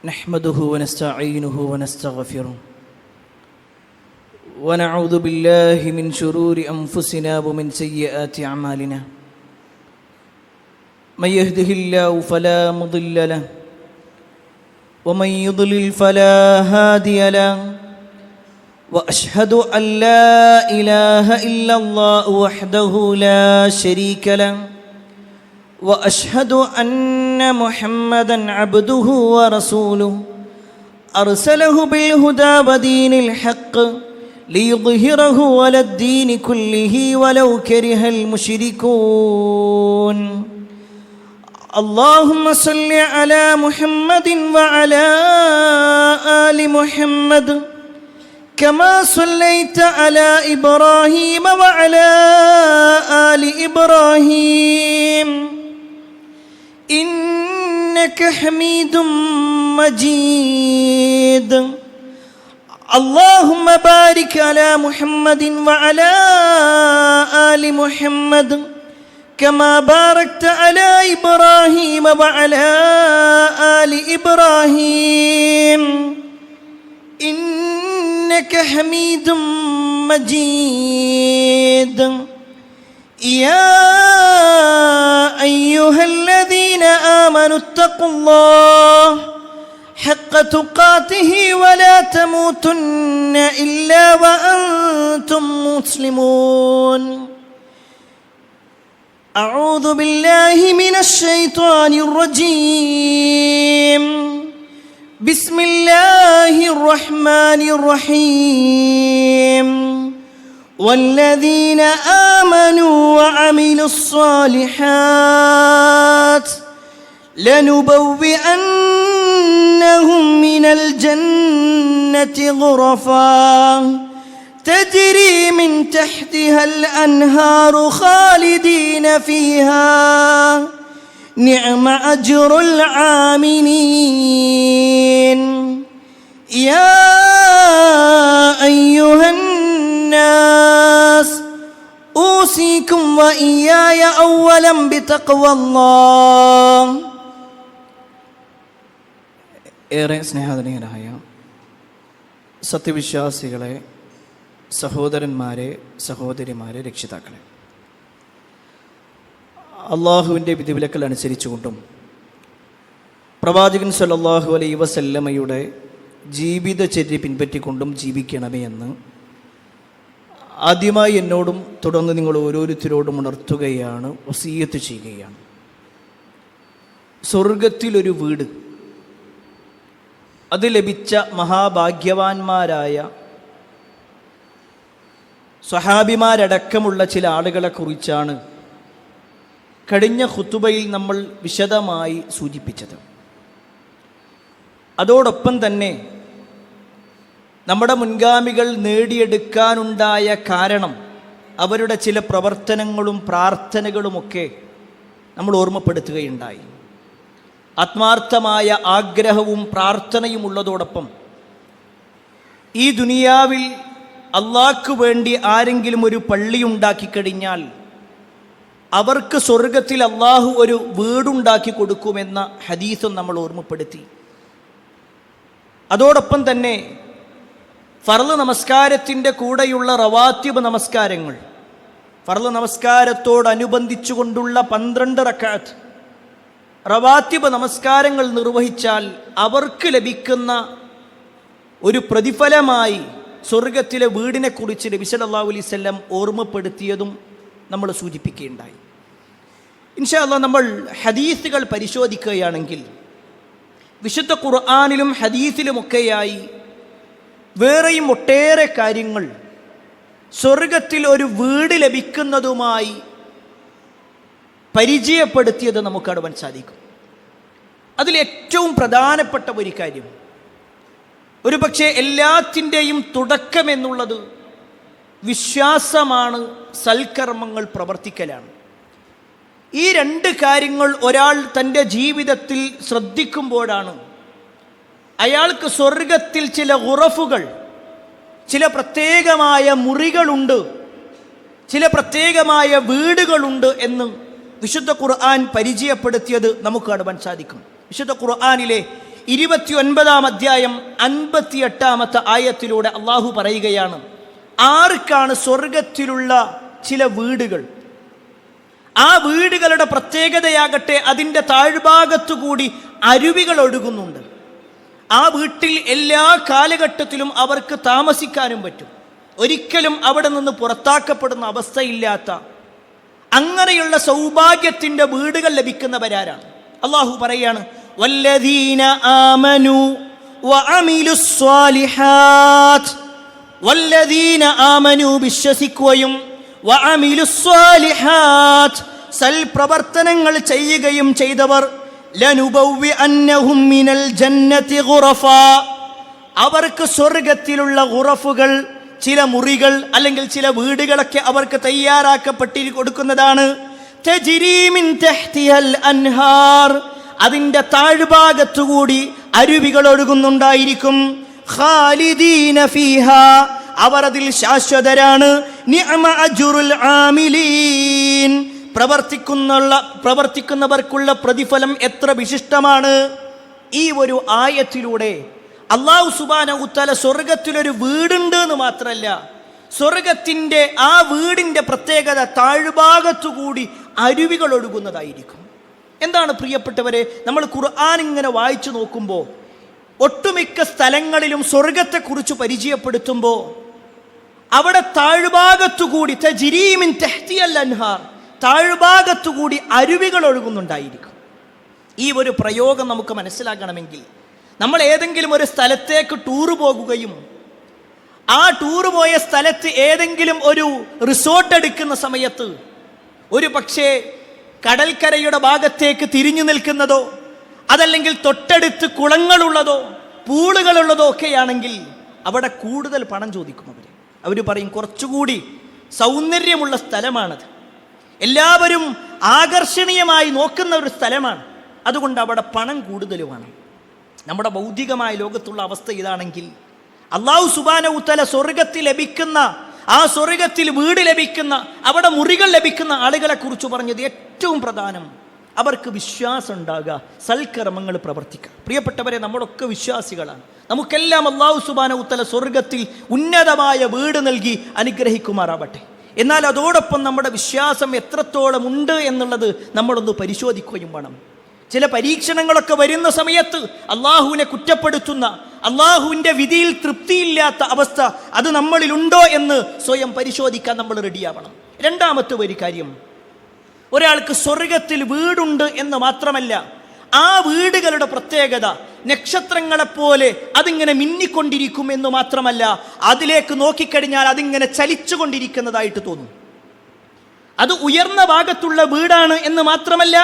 نحمده ونستعينه ونستغفره ونعوذ بالله من شرور أنفسنا ومن سيئات أعمالنا من يهده الله فلا مضل له ومن يضلل فلا هادي له وأشهد أن لا إله إلا الله وحده لا شريك له وأشهد أن محمدًا عبده ورسوله أرسله بالهدى ودين الحق ليظهره على الدين كله ولو كره المشركون اللهم صل على محمد وعلى آل محمد كما صليت على إبراهيم وعلى آل إبراهيم إنك حميد مجيد اللهم بارك على محمد وعلى آل محمد كما باركت على إبراهيم وعلى آل إبراهيم إنك حميد مجيد يا أيها الذين آمنوا اتقوا الله حق تقاته ولا تموتن إلا وأنتم مسلمون أعوذ بالله من الشيطان الرجيم بسم الله الرحمن الرحيم والذين آمنوا وعملوا الصالحات لنبوئنهم من الجنة غرفا تجري من تحتها الأنهار خالدين فيها نعم أجر العاملين يا أيها الناس أوصيكم وإياي أولا بتقوى الله. ഏറെ സ്നേഹധനീയരായ സത്യവിശ്വാസികളെ, സഹോദരന്മാരെ, സഹോദരിമാരെ, രക്ഷിതാക്കളെ, അള്ളാഹുവിൻ്റെ വിധിവിലക്കൽ അനുസരിച്ചുകൊണ്ടും പ്രവാചകൻ സല്ലല്ലാഹു അലൈഹി വസല്ലമയുടെ ജീവിതചര്യ പിൻപറ്റിക്കൊണ്ടും ജീവിക്കണമേ എന്ന് ആദ്യമായി എന്നോടും തുടർന്ന് നിങ്ങൾ ഓരോരുത്തരോടും ഉണർത്തുകയാണ്, വസിയ്യത്ത് ചെയ്യുകയാണ്. സ്വർഗത്തിലൊരു വീട്, അത് ലഭിച്ച മഹാഭാഗ്യവാന്മാരായ സ്വഹാബിമാരടക്കമുള്ള ചില ആളുകളെക്കുറിച്ചാണ് കഴിഞ്ഞ ഖുതുബയിൽ നമ്മൾ വിശദമായി സൂചിപ്പിച്ചത്. അതോടൊപ്പം തന്നെ നമ്മുടെ മുൻഗാമികൾ നേടിയെടുക്കാനുണ്ടായ കാരണം, അവരുടെ ചില പ്രവർത്തനങ്ങളും പ്രാർത്ഥനകളുമൊക്കെ നമ്മൾ ഓർമ്മപ്പെടുത്തുകയുണ്ടായി. ആത്മാർത്ഥമായ ആഗ്രഹവും പ്രാർത്ഥനയും ഉള്ളതോടൊപ്പം ഈ ദുനിയാവിൽ അള്ളാഹ്ക്ക് വേണ്ടി ആരെങ്കിലും ഒരു പള്ളി ഉണ്ടാക്കിക്കഴിഞ്ഞാൽ അവർക്ക് സ്വർഗത്തിൽ അള്ളാഹു ഒരു വീടുണ്ടാക്കി കൊടുക്കുമെന്ന ഹദീസും നമ്മൾ ഓർമ്മപ്പെടുത്തി. അതോടൊപ്പം തന്നെ ഫർള് നമസ്കാരത്തിൻ്റെ കൂടെയുള്ള റവാത്തിബ് നമസ്കാരങ്ങൾ, ഫർള് നമസ്കാരത്തോടനുബന്ധിച്ചുകൊണ്ടുള്ള 12 റക്അത്ത് റവാത്തിബ് നമസ്കാരങ്ങൾ നിർവഹിച്ചാൽ അവർക്ക് ലഭിക്കുന്ന ഒരു പ്രതിഫലമായി സ്വർഗത്തിലെ വീടിനെക്കുറിച്ച് നബി സല്ലല്ലാഹു അലൈഹി വസല്ലം ഓർമ്മപ്പെടുത്തിയതും നമ്മൾ സൂചിപ്പിക്കുകയുണ്ടായി. ഇൻഷാ അല്ലാഹ് നമ്മൾ ഹദീസുകൾ പരിശോധിക്കുകയാണെങ്കിൽ വിശുദ്ധ ഖുർആനിലും ഹദീസിലുമൊക്കെയായി വേറെയും ഒട്ടേറെ കാര്യങ്ങൾ സ്വർഗത്തിൽ ഒരു വീട് ലഭിക്കുന്നതുമായി പരിചയപ്പെടുത്തിയത് നമുക്ക് കാണുവാൻ സാധിക്കും. അതിലേറ്റവും പ്രധാനപ്പെട്ട ഒരു കാര്യം, ഒരു പക്ഷേ എല്ലാത്തിൻ്റെയും തുടക്കമെന്നുള്ളത് വിശ്വാസമാണ്, സൽക്കർമ്മങ്ങൾ പ്രവർത്തിക്കലാണ്. ഈ 2 കാര്യങ്ങൾ ഒരാൾ തൻ്റെ ജീവിതത്തിൽ ശ്രദ്ധിക്കുമ്പോഴാണ് അയാൾക്ക് സ്വർഗത്തിൽ ചില ഗുറഫുകൾ, ചില പ്രത്യേകമായ മുറികളുണ്ട്, ചില പ്രത്യേകമായ വീടുകളുണ്ട് എന്ന് വിശുദ്ധ ഖുർആൻ പരിചയപ്പെടുത്തിയത് നമുക്ക് കാണുവാൻ സാധിക്കും. വിശുദ്ധ ഖുർആനിലെ 29 അധ്യായം 58 ആയത്തിലൂടെ അള്ളാഹു പറയുകയാണ്, ആർക്കാണ് സ്വർഗത്തിലുള്ള ചില വീടുകൾ, ആ വീടുകളുടെ പ്രത്യേകതയാകട്ടെ അതിൻ്റെ താഴ്ഭാഗത്തുകൂടി അരുവികൾ ഒഴുകുന്നുണ്ട്. ആ വീട്ടിൽ എല്ലാ കാലഘട്ടത്തിലും അവർക്ക് താമസിക്കാനും പറ്റും, ഒരിക്കലും അവിടെ നിന്ന് പുറത്താക്കപ്പെടുന്ന അവസ്ഥയില്ലാത്ത അങ്ങനെയുള്ള സൗഭാഗ്യത്തിൻ്റെ വീടുകൾ ലഭിക്കുന്നവരാരാണ്? അള്ളാഹു പറയാണ്, വല്ലദീന ആമനു വഅമിലുസ് സ്വാലിഹാത്ത്. വല്ലദീന ആമനു, വിശ്വസിക്കുകയും, വഅമിലുസ് സ്വാലിഹാത്ത്, സൽപ്രവർത്തനങ്ങൾ ചെയ്യുകയും ചെയ്തവർ, ലനുബവ്വിഅന്നഹും മിനൽ ജന്നതി ഗുറഫ, അവർക്ക് സ്വർഗത്തിലുള്ള ഗുറഫുകൾ, ചില മുറികൾ അല്ലെങ്കിൽ ചില വീടുകളൊക്കെ അവർക്ക് തയ്യാറാക്കപ്പെട്ടി കൊടുക്കുന്നതാണ്. തജ്രീ മിൻ തഹ്തിഹൽ അൻഹാർ, അതിൻ്റെ താഴ്ഭാഗത്തുകൂടി അരുവികൾ ഒഴുകുന്നുണ്ടായിരിക്കും. ഖാലിദീന ഫീഹാ, അവർ അതിൽ ശാശ്വതരാണ്. നിഅമ അജ്റുൽ ആമിലീൻ, പ്രവർത്തിക്കുന്നവർക്കുള്ള പ്രതിഫലം എത്ര വിശിഷ്ടമാണ്. ഈ ഒരു ആയത്തിലൂടെ അല്ലാഹു സുബ്ഹാനഹു തആല സ്വർഗത്തിലൊരു വീടുണ്ട് എന്ന് മാത്രമല്ല, സ്വർഗത്തിൻ്റെ ആ വീടിൻ്റെ പ്രത്യേകത താഴ്ഭാഗത്തുകൂടി അരുവികൾ ഒഴുകുന്നതായിരിക്കും. എന്താണ് പ്രിയപ്പെട്ടവരെ, നമ്മൾ ഖുർആൻ ഇങ്ങനെ വായിച്ചു നോക്കുമ്പോൾ ഒട്ടുമിക്ക സ്ഥലങ്ങളിലും സ്വർഗത്തെക്കുറിച്ച് പരിചയപ്പെടുത്തുമ്പോൾ അവിടെ താഴ്ഭാഗത്തുകൂടി തജ്രീ മിൻ തഹ്തിഹൽ അൻഹാർ, താഴ്ഭാഗത്തുകൂടി അരുവികൾ ഒഴുകുന്നുണ്ടായിരിക്കും. ഈ ഒരു പ്രയോഗം നമുക്ക് മനസ്സിലാക്കണമെങ്കിൽ നമ്മൾ ഏതെങ്കിലും ഒരു സ്ഥലത്തേക്ക് ടൂറ് പോകുകയും ആ ടൂറ് പോയ സ്ഥലത്ത് ഏതെങ്കിലും ഒരു റിസോർട്ട് എടുക്കുന്ന സമയത്ത് ഒരു പക്ഷേ കടൽക്കരയുടെ ഭാഗത്തേക്ക് തിരിഞ്ഞു നിൽക്കുന്നതോ അതല്ലെങ്കിൽ തൊട്ടടുത്ത് കുളങ്ങളുള്ളതോ പൂളുകളുള്ളതോ ഒക്കെയാണെങ്കിൽ അവിടെ കൂടുതൽ പണം ചോദിക്കും. അവർ പറയും കുറച്ചുകൂടി സൗന്ദര്യമുള്ള സ്ഥലമാണത്, എല്ലാവരും ആകർഷണീയമായി നോക്കുന്ന ഒരു സ്ഥലമാണ്, അതുകൊണ്ട് അവിടെ പണം കൂടുതൽ വേണം. നമ്മുടെ ഭൗതികമായ ലോകത്തുള്ള അവസ്ഥ ഇതാണെങ്കിൽ അല്ലാഹു സുബ്ഹാനഹു തആല സ്വർഗത്തിൽ ലഭിക്കുന്ന, ആ സ്വർഗത്തിൽ വീട് ലഭിക്കുന്ന, അവിടെ മുറികൾ ലഭിക്കുന്ന ആളുകളെ കുറിച്ച് പറഞ്ഞത് ഏറ്റവും പ്രധാനം അവർക്ക് വിശ്വാസം ഉണ്ടാകുക, സൽക്കർമ്മങ്ങൾ പ്രവർത്തിക്കുക. പ്രിയപ്പെട്ടവരെ, നമ്മളൊക്കെ വിശ്വാസികളാണ്. നമുക്കെല്ലാം അല്ലാഹു സുബ്ഹാനഹു തആല സ്വർഗത്തിൽ ഉന്നതമായ വീട് നൽകി അനുഗ്രഹിക്കുമാറാവട്ടെ. എന്നാൽ അതോടൊപ്പം നമ്മുടെ വിശ്വാസം എത്രത്തോളം ഉണ്ട് എന്നുള്ളത് നമ്മളൊന്ന് പരിശോധിക്കുകയും വേണം. ചില പരീക്ഷണങ്ങളൊക്കെ വരുന്ന സമയത്ത് അള്ളാഹുവിനെ കുറ്റപ്പെടുത്തുന്ന, അള്ളാഹുവിൻ്റെ വിധിയിൽ തൃപ്തിയില്ലാത്ത അവസ്ഥ അത് നമ്മളിലുണ്ടോ എന്ന് സ്വയം പരിശോധിക്കാൻ നമ്മൾ റെഡിയാവണം. രണ്ടാമത്തെ ഒരു കാര്യം, ഒരാൾക്ക് സ്വർഗത്തിൽ വീടുണ്ട് എന്ന് മാത്രമല്ല, ആ വീടുകളുടെ പ്രത്യേകത നക്ഷത്രങ്ങളെപ്പോലെ അതിങ്ങനെ മിന്നിക്കൊണ്ടിരിക്കും എന്ന് മാത്രമല്ല, അതിലേക്ക് നോക്കിക്കഴിഞ്ഞാൽ അതിങ്ങനെ ചലിച്ചുകൊണ്ടിരിക്കുന്നതായിട്ട് തോന്നും. അത് ഉയർന്ന ഭാഗത്തുള്ള വീടാണ് എന്ന് മാത്രമല്ല,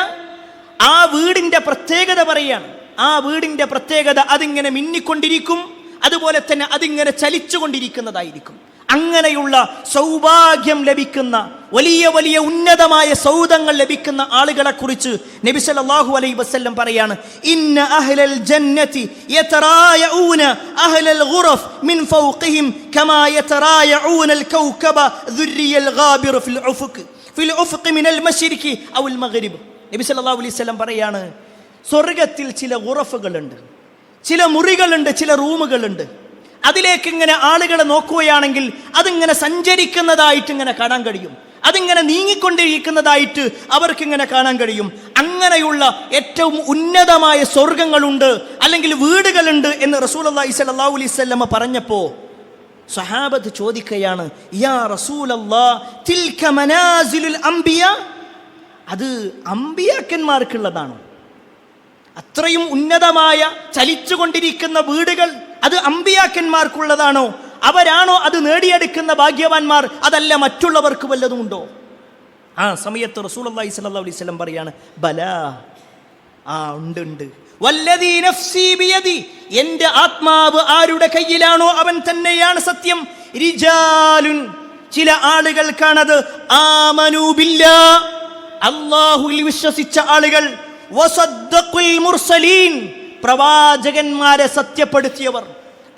ആ വീടിൻ്റെ പ്രത്യേകത പറയാണ്. ആ വീടിൻ്റെ പ്രത്യേകത അതിങ്ങനെ മിന്നിക്കൊണ്ടിരിക്കും, അതുപോലെ തന്നെ അതിങ്ങനെ ചലിച്ചുകൊണ്ടിരിക്കുന്നതായിരിക്കും. അങ്ങനെയുള്ള സൗഭാഗ്യം ലഭിക്കുന്ന, വലിയ വലിയ ഉന്നതമായ സൗധങ്ങൾ ലഭിക്കുന്ന ആളുകളെ കുറിച്ച് നബി സല്ലല്ലാഹു അലൈഹി വസല്ലം പറയാണ്, ഇന്ന അഹ്ലൽ ജന്നതി യതറായഊന അഹ്ലൽ ഗുറഫ് മിൻ ഫൗഖിഹിം കമാ യതറായഊനൽ കൗകബ ദുർരിയൽ ഗാബിർ ഫിൽ ഉഫ്ഖ് മിനൽ മശ്രിഖി ഔൽ മഗ്രിബ്. നബി സല്ലല്ലാഹു അലൈഹി വസല്ലം പറയാണ്, സ്വർഗത്തിൽ ചില ഗുറഫുകളുണ്ട്, ചില മുറികളുണ്ട്, ചില റൂമുകളുണ്ട്. അതിലേക്ക് ഇങ്ങനെ ആളുകളെ നോക്കുകയാണെങ്കിൽ അതിങ്ങനെ സഞ്ചരിക്കുന്നതായിട്ട് ഇങ്ങനെ കാണാൻ കഴിയും, അതിങ്ങനെ നീങ്ങിക്കൊണ്ടിരിക്കുന്നതായിട്ട് അവർക്കിങ്ങനെ കാണാൻ കഴിയും. അങ്ങനെയുള്ള ഏറ്റവും ഉന്നതമായ സ്വർഗങ്ങളുണ്ട് അല്ലെങ്കിൽ വീടുകളുണ്ട് എന്ന് റസൂലുള്ളാഹി സ്വല്ലല്ലാഹു അലൈഹി വസല്ലം പറഞ്ഞപ്പോൾ സഹാബത്ത് ചോദിക്കുകയാണ്, യാ റസൂലല്ലാഹ് തിൽക മനാസിലുൽ അംബിയ, അത് അംബിയാക്കന്മാർക്കുള്ളതാണോ? അത്രയും ഉന്നതമായ ചലിച്ചുകൊണ്ടിരിക്കുന്ന വീടുകൾ അത് അംബിയാക്കന്മാർക്കുള്ളതാണോ? അവരാണോ അത് നേടിയെടുക്കുന്ന ഭാഗ്യവാന്മാർ, അതല്ല മറ്റുള്ളവർക്ക് വല്ലതുമുണ്ടോ? ആ സമയത്ത് റസൂലുള്ളാഹി സ്വല്ലല്ലാഹു അലൈഹി വസല്ലം പറയാണ്, ബലാ, ഉണ്ട്. വല്ലദീ നഫ്സി ബിയദി, എൻ്റെ ആത്മാവ് ആരുടെ കയ്യിലാണോ അവൻ തന്നെയാണ് സത്യം. റിജാലുൻ, ചില ആളുകൾക്കാണത്. ആമനൂ ബില്ലാഹ്, അല്ലാഹുവിൽ വിശ്വസിച്ച ആളുകൾ. വസദ്ദഖുൽ മുർസലീൻ, പ്രവാചകന്മാരെ സത്യപ്പെടുത്തിയവർ.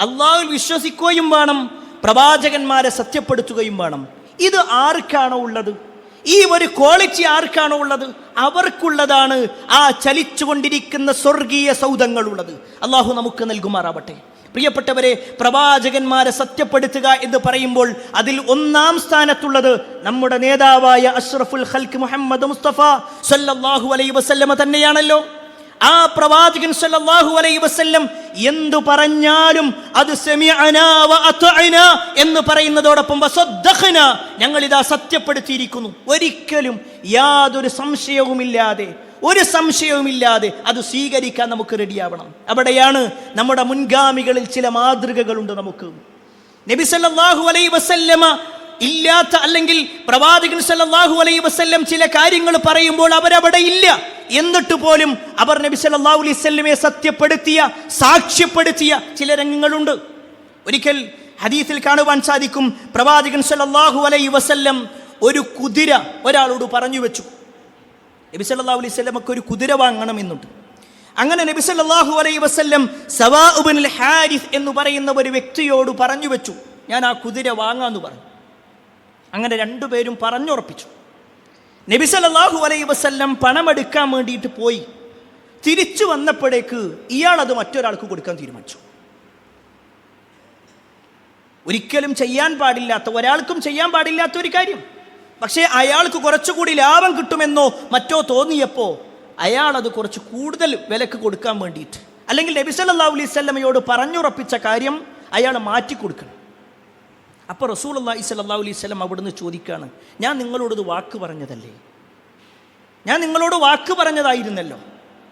അല്ലാഹുവിൽ വിശ്വസിക്കുകയും വേണം, പ്രവാചകന്മാരെ സത്യപ്പെടുത്തുകയും വേണം. ഇത് ആർക്കാണോ ഉള്ളത്? ഈ ഒരു ക്വാളിറ്റി ആർക്കാണോ ഉള്ളത് അവർക്കുള്ളതാണ് ആ ചലിച്ചുകൊണ്ടിരിക്കുന്ന സ്വർഗീയ സൗധങ്ങളുള്ളത്. അള്ളാഹു നമുക്ക് നൽകുമാറാവട്ടെ. പ്രിയപ്പെട്ടവരെ, പ്രവാചകന്മാരെ സത്യപ്പെടുത്തുക എന്ന് പറയുമ്പോൾ അതിൽ ഒന്നാം സ്ഥാനത്തുള്ളത് നമ്മുടെ നേതാവായ അഷ്റഫുൽ ഖൽഖ് മുഹമ്മദ് മുസ്തഫ സല്ലല്ലാഹു അലൈഹി വസല്ലമ തന്നെയാണല്ലോ. ആ പ്രവാചകൻ സല്ലല്ലാഹു അലൈഹി വസല്ലം എന്തു പറഞ്ഞാലും അത് സമിഅനാ വ അത്അനാ എന്ന് പറയുന്നതോടൊപ്പം വസദ്ദഖനാ, ഞങ്ങൾ ഇതാ സത്യപ്പെടുത്തിയിരിക്കുന്നു. ഒരിക്കലും യാതൊരു സംശയവുമില്ലാതെ അത് സ്വീകരിക്കാൻ നമുക്ക് റെഡിയാവണം. അവിടെയാണ് നമ്മുടെ മുൻഗാമികളിൽ ചില മാതൃകകളുണ്ട് നമുക്ക്. നബി സല്ലല്ലാഹു അലൈഹി വസല്ലമ ഇല്ലാത്ത, അല്ലെങ്കിൽ പ്രവാചകൻ സല്ലല്ലാഹു അലൈഹി വസല്ലം ചില കാര്യങ്ങൾ പറയുമ്പോൾ അവരവിടെ ഇല്ല, എന്നിട്ട് പോലും അവർ നബി സല്ലല്ലാഹു അലൈഹി വസല്ലമയെ സത്യപ്പെടുത്തിയ, സാക്ഷ്യപ്പെടുത്തിയ ചില രംഗങ്ങളുണ്ട്. ഒരിക്കൽ ഹദീസിൽ കാണുവാൻ സാധിക്കും, പ്രവാചകൻ സല്ലല്ലാഹു അലൈഹി വസല്ലം ഒരു കുതിര ഒരാളോട് പറഞ്ഞു വെച്ചു. നബി സല്ലല്ലാഹു അലൈഹി വസല്ലമക്ക് ഒരു കുതിര വാങ്ങണമെന്നുണ്ട്. അങ്ങനെ നബി സല്ലല്ലാഹു അലൈഹി വസല്ലം സവാ ഇബ്നുൽ ഹാരിസ് എന്ന് പറയുന്ന ഒരു വ്യക്തിയോട് പറഞ്ഞു വെച്ചു, ഞാൻ ആ കുതിര വാങ്ങാന്ന് പറഞ്ഞു. അങ്ങനെ രണ്ടുപേരും പറഞ്ഞുറപ്പിച്ചു. നബി സല്ലല്ലാഹു അലൈഹി വസല്ലം പണമെടുക്കാൻ വേണ്ടിയിട്ട് പോയി. തിരിച്ചു വന്നപ്പോഴേക്ക് ഇയാളത് മറ്റൊരാൾക്ക് കൊടുക്കാൻ തീരുമാനിച്ചു. ഒരിക്കലും ചെയ്യാൻ പാടില്ലാത്ത, ഒരാൾക്കും ചെയ്യാൻ പാടില്ലാത്ത ഒരു കാര്യം. പക്ഷേ അയാൾക്ക് കുറച്ചുകൂടി ലാഭം കിട്ടുമെന്നോ മറ്റോ തോന്നിയപ്പോൾ അയാൾ അത് കുറച്ച് കൂടുതൽ വിലക്ക് കൊടുക്കാൻ വേണ്ടിയിട്ട്, അല്ലെങ്കിൽ നബി സല്ലല്ലാഹു അലൈഹി വസല്ലമയോട് പറഞ്ഞുറപ്പിച്ച കാര്യം അയാൾ മാറ്റിക്കൊടുക്കണം. അപ്പോൾ റസൂലുള്ളാഹി സ്വല്ലല്ലാഹു അലൈഹി വസല്ലം അവിടുന്ന് ചോദിക്കുകയാണ്, ഞാൻ നിങ്ങളോടത് വാക്ക് പറഞ്ഞതല്ലേ? ഞാൻ നിങ്ങളോട് വാക്ക് പറഞ്ഞതായിരുന്നല്ലോ.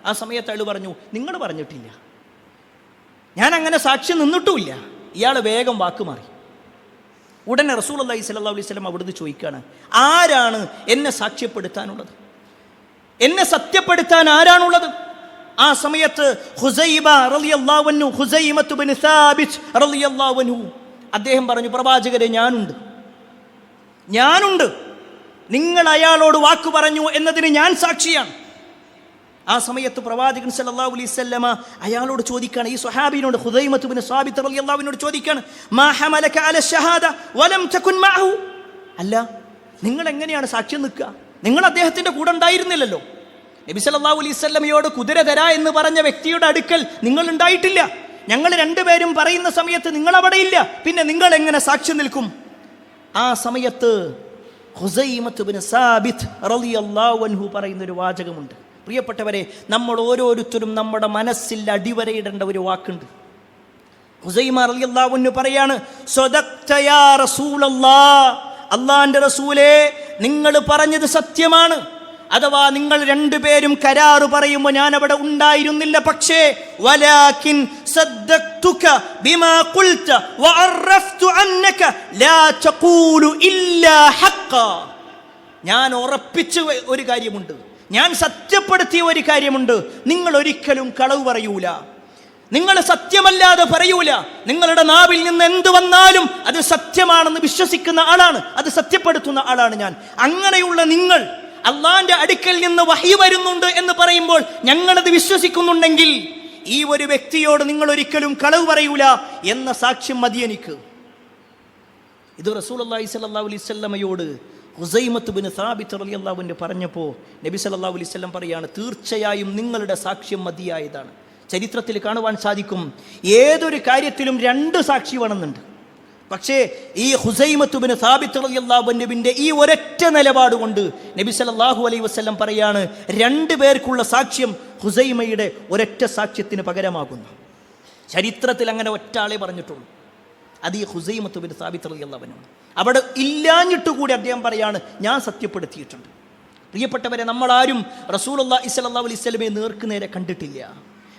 ആ സമയത്ത് അയാൾ പറഞ്ഞു, നിങ്ങൾ പറഞ്ഞിട്ടില്ല, ഞാൻ അങ്ങനെ സാക്ഷ്യം നിന്നിട്ടുമില്ല. ഇയാൾ വേഗം വാക്ക് മാറി. ഉടനെ റസൂലുള്ളാഹി സ്വല്ലല്ലാഹു അലൈഹി വസല്ലം അവിടുന്ന് ചോദിക്കുകയാണ്, ആരാണ് എന്നെ സാക്ഷ്യപ്പെടുത്താനുള്ളത്? എന്നെ സത്യപ്പെടുത്താൻ ആരാണുള്ളത്? ആ സമയത്ത് ഹുസൈമത്ത് ബിൻ സാബിത്ത് റളിയല്ലാഹു അൻഹു അദ്ദേഹം പറഞ്ഞു, പ്രവാചകരെ, ഞാനുണ്ട്. നിങ്ങൾ അയാളോട് വാക്ക് പറഞ്ഞു എന്നതിന് ഞാൻ സാക്ഷിയാണ്. ആ സമയത്ത് പ്രവാചകൻ സല്ലല്ലാഹു അലൈഹി വസല്ലമ അയാളോട് ചോദിക്കുകയാണ്, ഈ സ്വഹാബിനോട്, ഹുസൈമത്ത് ബിൻ സാബിത്ത് റളിയല്ലാഹു അൻഹു ചോദിക്കുകയാണ്, മാ ഹമലക അല ഷഹാദ വലം തകുൻ മഅഹു. അല്ല, നിങ്ങൾ എങ്ങനെയാണ് സാക്ഷ്യം നിൽക്കുക? നിങ്ങൾ അദ്ദേഹത്തിന്റെ കൂടെ ഉണ്ടായിരുന്നില്ലല്ലോ. നബി സല്ലല്ലാഹു അലൈഹി വസല്ലമയോട് കുതിര തരാ എന്ന് പറഞ്ഞ വ്യക്തിയുടെ അടുക്കൽ നിങ്ങൾ ഉണ്ടായിട്ടില്ല. ഞങ്ങൾ രണ്ടുപേരും പറയുന്ന സമയത്ത് നിങ്ങൾ അവിടെ ഇല്ല, പിന്നെ നിങ്ങൾ എങ്ങനെ സാക്ഷ്യം നിൽക്കും? ആ സമയത്ത് ഹുസൈമത്ത് ബിൻ സാബിത്ത് റളിയല്ലാഹു അൻഹു പറയുന്ന ഒരു വാചകമുണ്ട്. പ്രിയപ്പെട്ടവരെ, നമ്മൾ ഓരോരുത്തരും നമ്മുടെ മനസ്സിൽ അടിവരയിടേണ്ട ഒരു വാക്കുണ്ട്. ഹുസൈമ റളിയല്ലാഹു അൻഹു പറയാണ്, സദഖ്ത യാ റസൂലല്ലാഹ്, അല്ലാഹുവിന്റെ റസൂലേ, നിങ്ങൾ പറഞ്ഞത് സത്യമാണ്. അഥവാ നിങ്ങൾ രണ്ടുപേരും കരാറ് പറയുമ്പോൾ ഞാൻ അവിടെ ഉണ്ടായിരുന്നില്ല. പക്ഷേ വലാകിൻ സദ്ദഖ്തുക ബിമാ ഖുൽത വഅറഫ്തു അന്നക ലാ തഖൂലു ഇല്ലാ ഹഖ്ഖ. ഞാൻ ഉറപ്പിച്ച ഒരു കാര്യമുണ്ട്, ഞാൻ സത്യപ്പെടുത്തിയ ഒരു കാര്യമുണ്ട്, നിങ്ങൾ ഒരിക്കലും കളവ് പറയൂല, നിങ്ങൾ സത്യമല്ലാതെ പറയൂല. നിങ്ങളുടെ നാവിൽ നിന്ന് എന്ത് വന്നാലും അത് സത്യമാണെന്ന് വിശ്വസിക്കുന്ന ആളാണ്, അത് സത്യപ്പെടുത്തുന്ന ആളാണ് ഞാൻ. അങ്ങനെയുള്ള നിങ്ങൾ അള്ളാന്റെ അടുക്കൽ നിന്ന് വഹി വരുന്നുണ്ട് എന്ന് പറയുമ്പോൾ ഞങ്ങളത് വിശ്വസിക്കുന്നുണ്ടെങ്കിൽ ഈ ഒരു വ്യക്തിയോട് നിങ്ങൾ ഒരിക്കലും കളവ് പറയൂല എന്ന സാക്ഷ്യം മതി എനിക്ക്. ഇത് റസൂലുള്ളാഹി സ്വല്ലല്ലാഹു അലൈഹി വസല്ലമയോട് ഹുസൈമത്ത് ബിൻ സാബിത്ത് റളിയല്ലാഹു അൻഹു പറഞ്ഞപ്പോൾ നബി സല്ലല്ലാഹു അലൈഹി വസല്ലം പറയാണ്, തീർച്ചയായും നിങ്ങളുടെ സാക്ഷ്യം മതിയായതാണ്. ചരിത്രത്തിൽ കാണുവാൻ സാധിക്കും, ഏതൊരു കാര്യത്തിലും രണ്ട് സാക്ഷി വേണമെന്നുണ്ട്. പക്ഷേ ഈ ഹുസൈമത്ത് ബിൻ സാബിത്ത് റളിയല്ലാഹു അൻഹുവിന്റെ ഈ ഒരൊറ്റ നിലപാട് കൊണ്ട് നബി സല്ലല്ലാഹു അലൈഹി വസല്ലം പറയാണ്, രണ്ടു പേർക്കുള്ള സാക്ഷ്യം ഹുസൈമയുടെ ഒരൊറ്റ സാക്ഷ്യത്തിന് പകരമാകുന്നു. ചരിത്രത്തിൽ അങ്ങനെ ഒറ്റ ആളെ പറഞ്ഞിട്ടുള്ളൂ, അത് ഈ ഹുസൈമത്ത് ബിൻ സാബിത്ത് റളിയല്ലാഹു അൻഹു. അവിടെ ഇല്ലാഞ്ഞിട്ട് കൂടി അദ്ദേഹം പറയാണ്, ഞാൻ സത്യപ്പെടുത്തിയിട്ടുണ്ട്. പ്രിയപ്പെട്ടവരെ, നമ്മളാരും റസൂലുള്ളാഹി സ്വല്ലല്ലാഹു അലൈഹി വസല്ലമയെ നേർക്കുനേരെ കണ്ടിട്ടില്ല.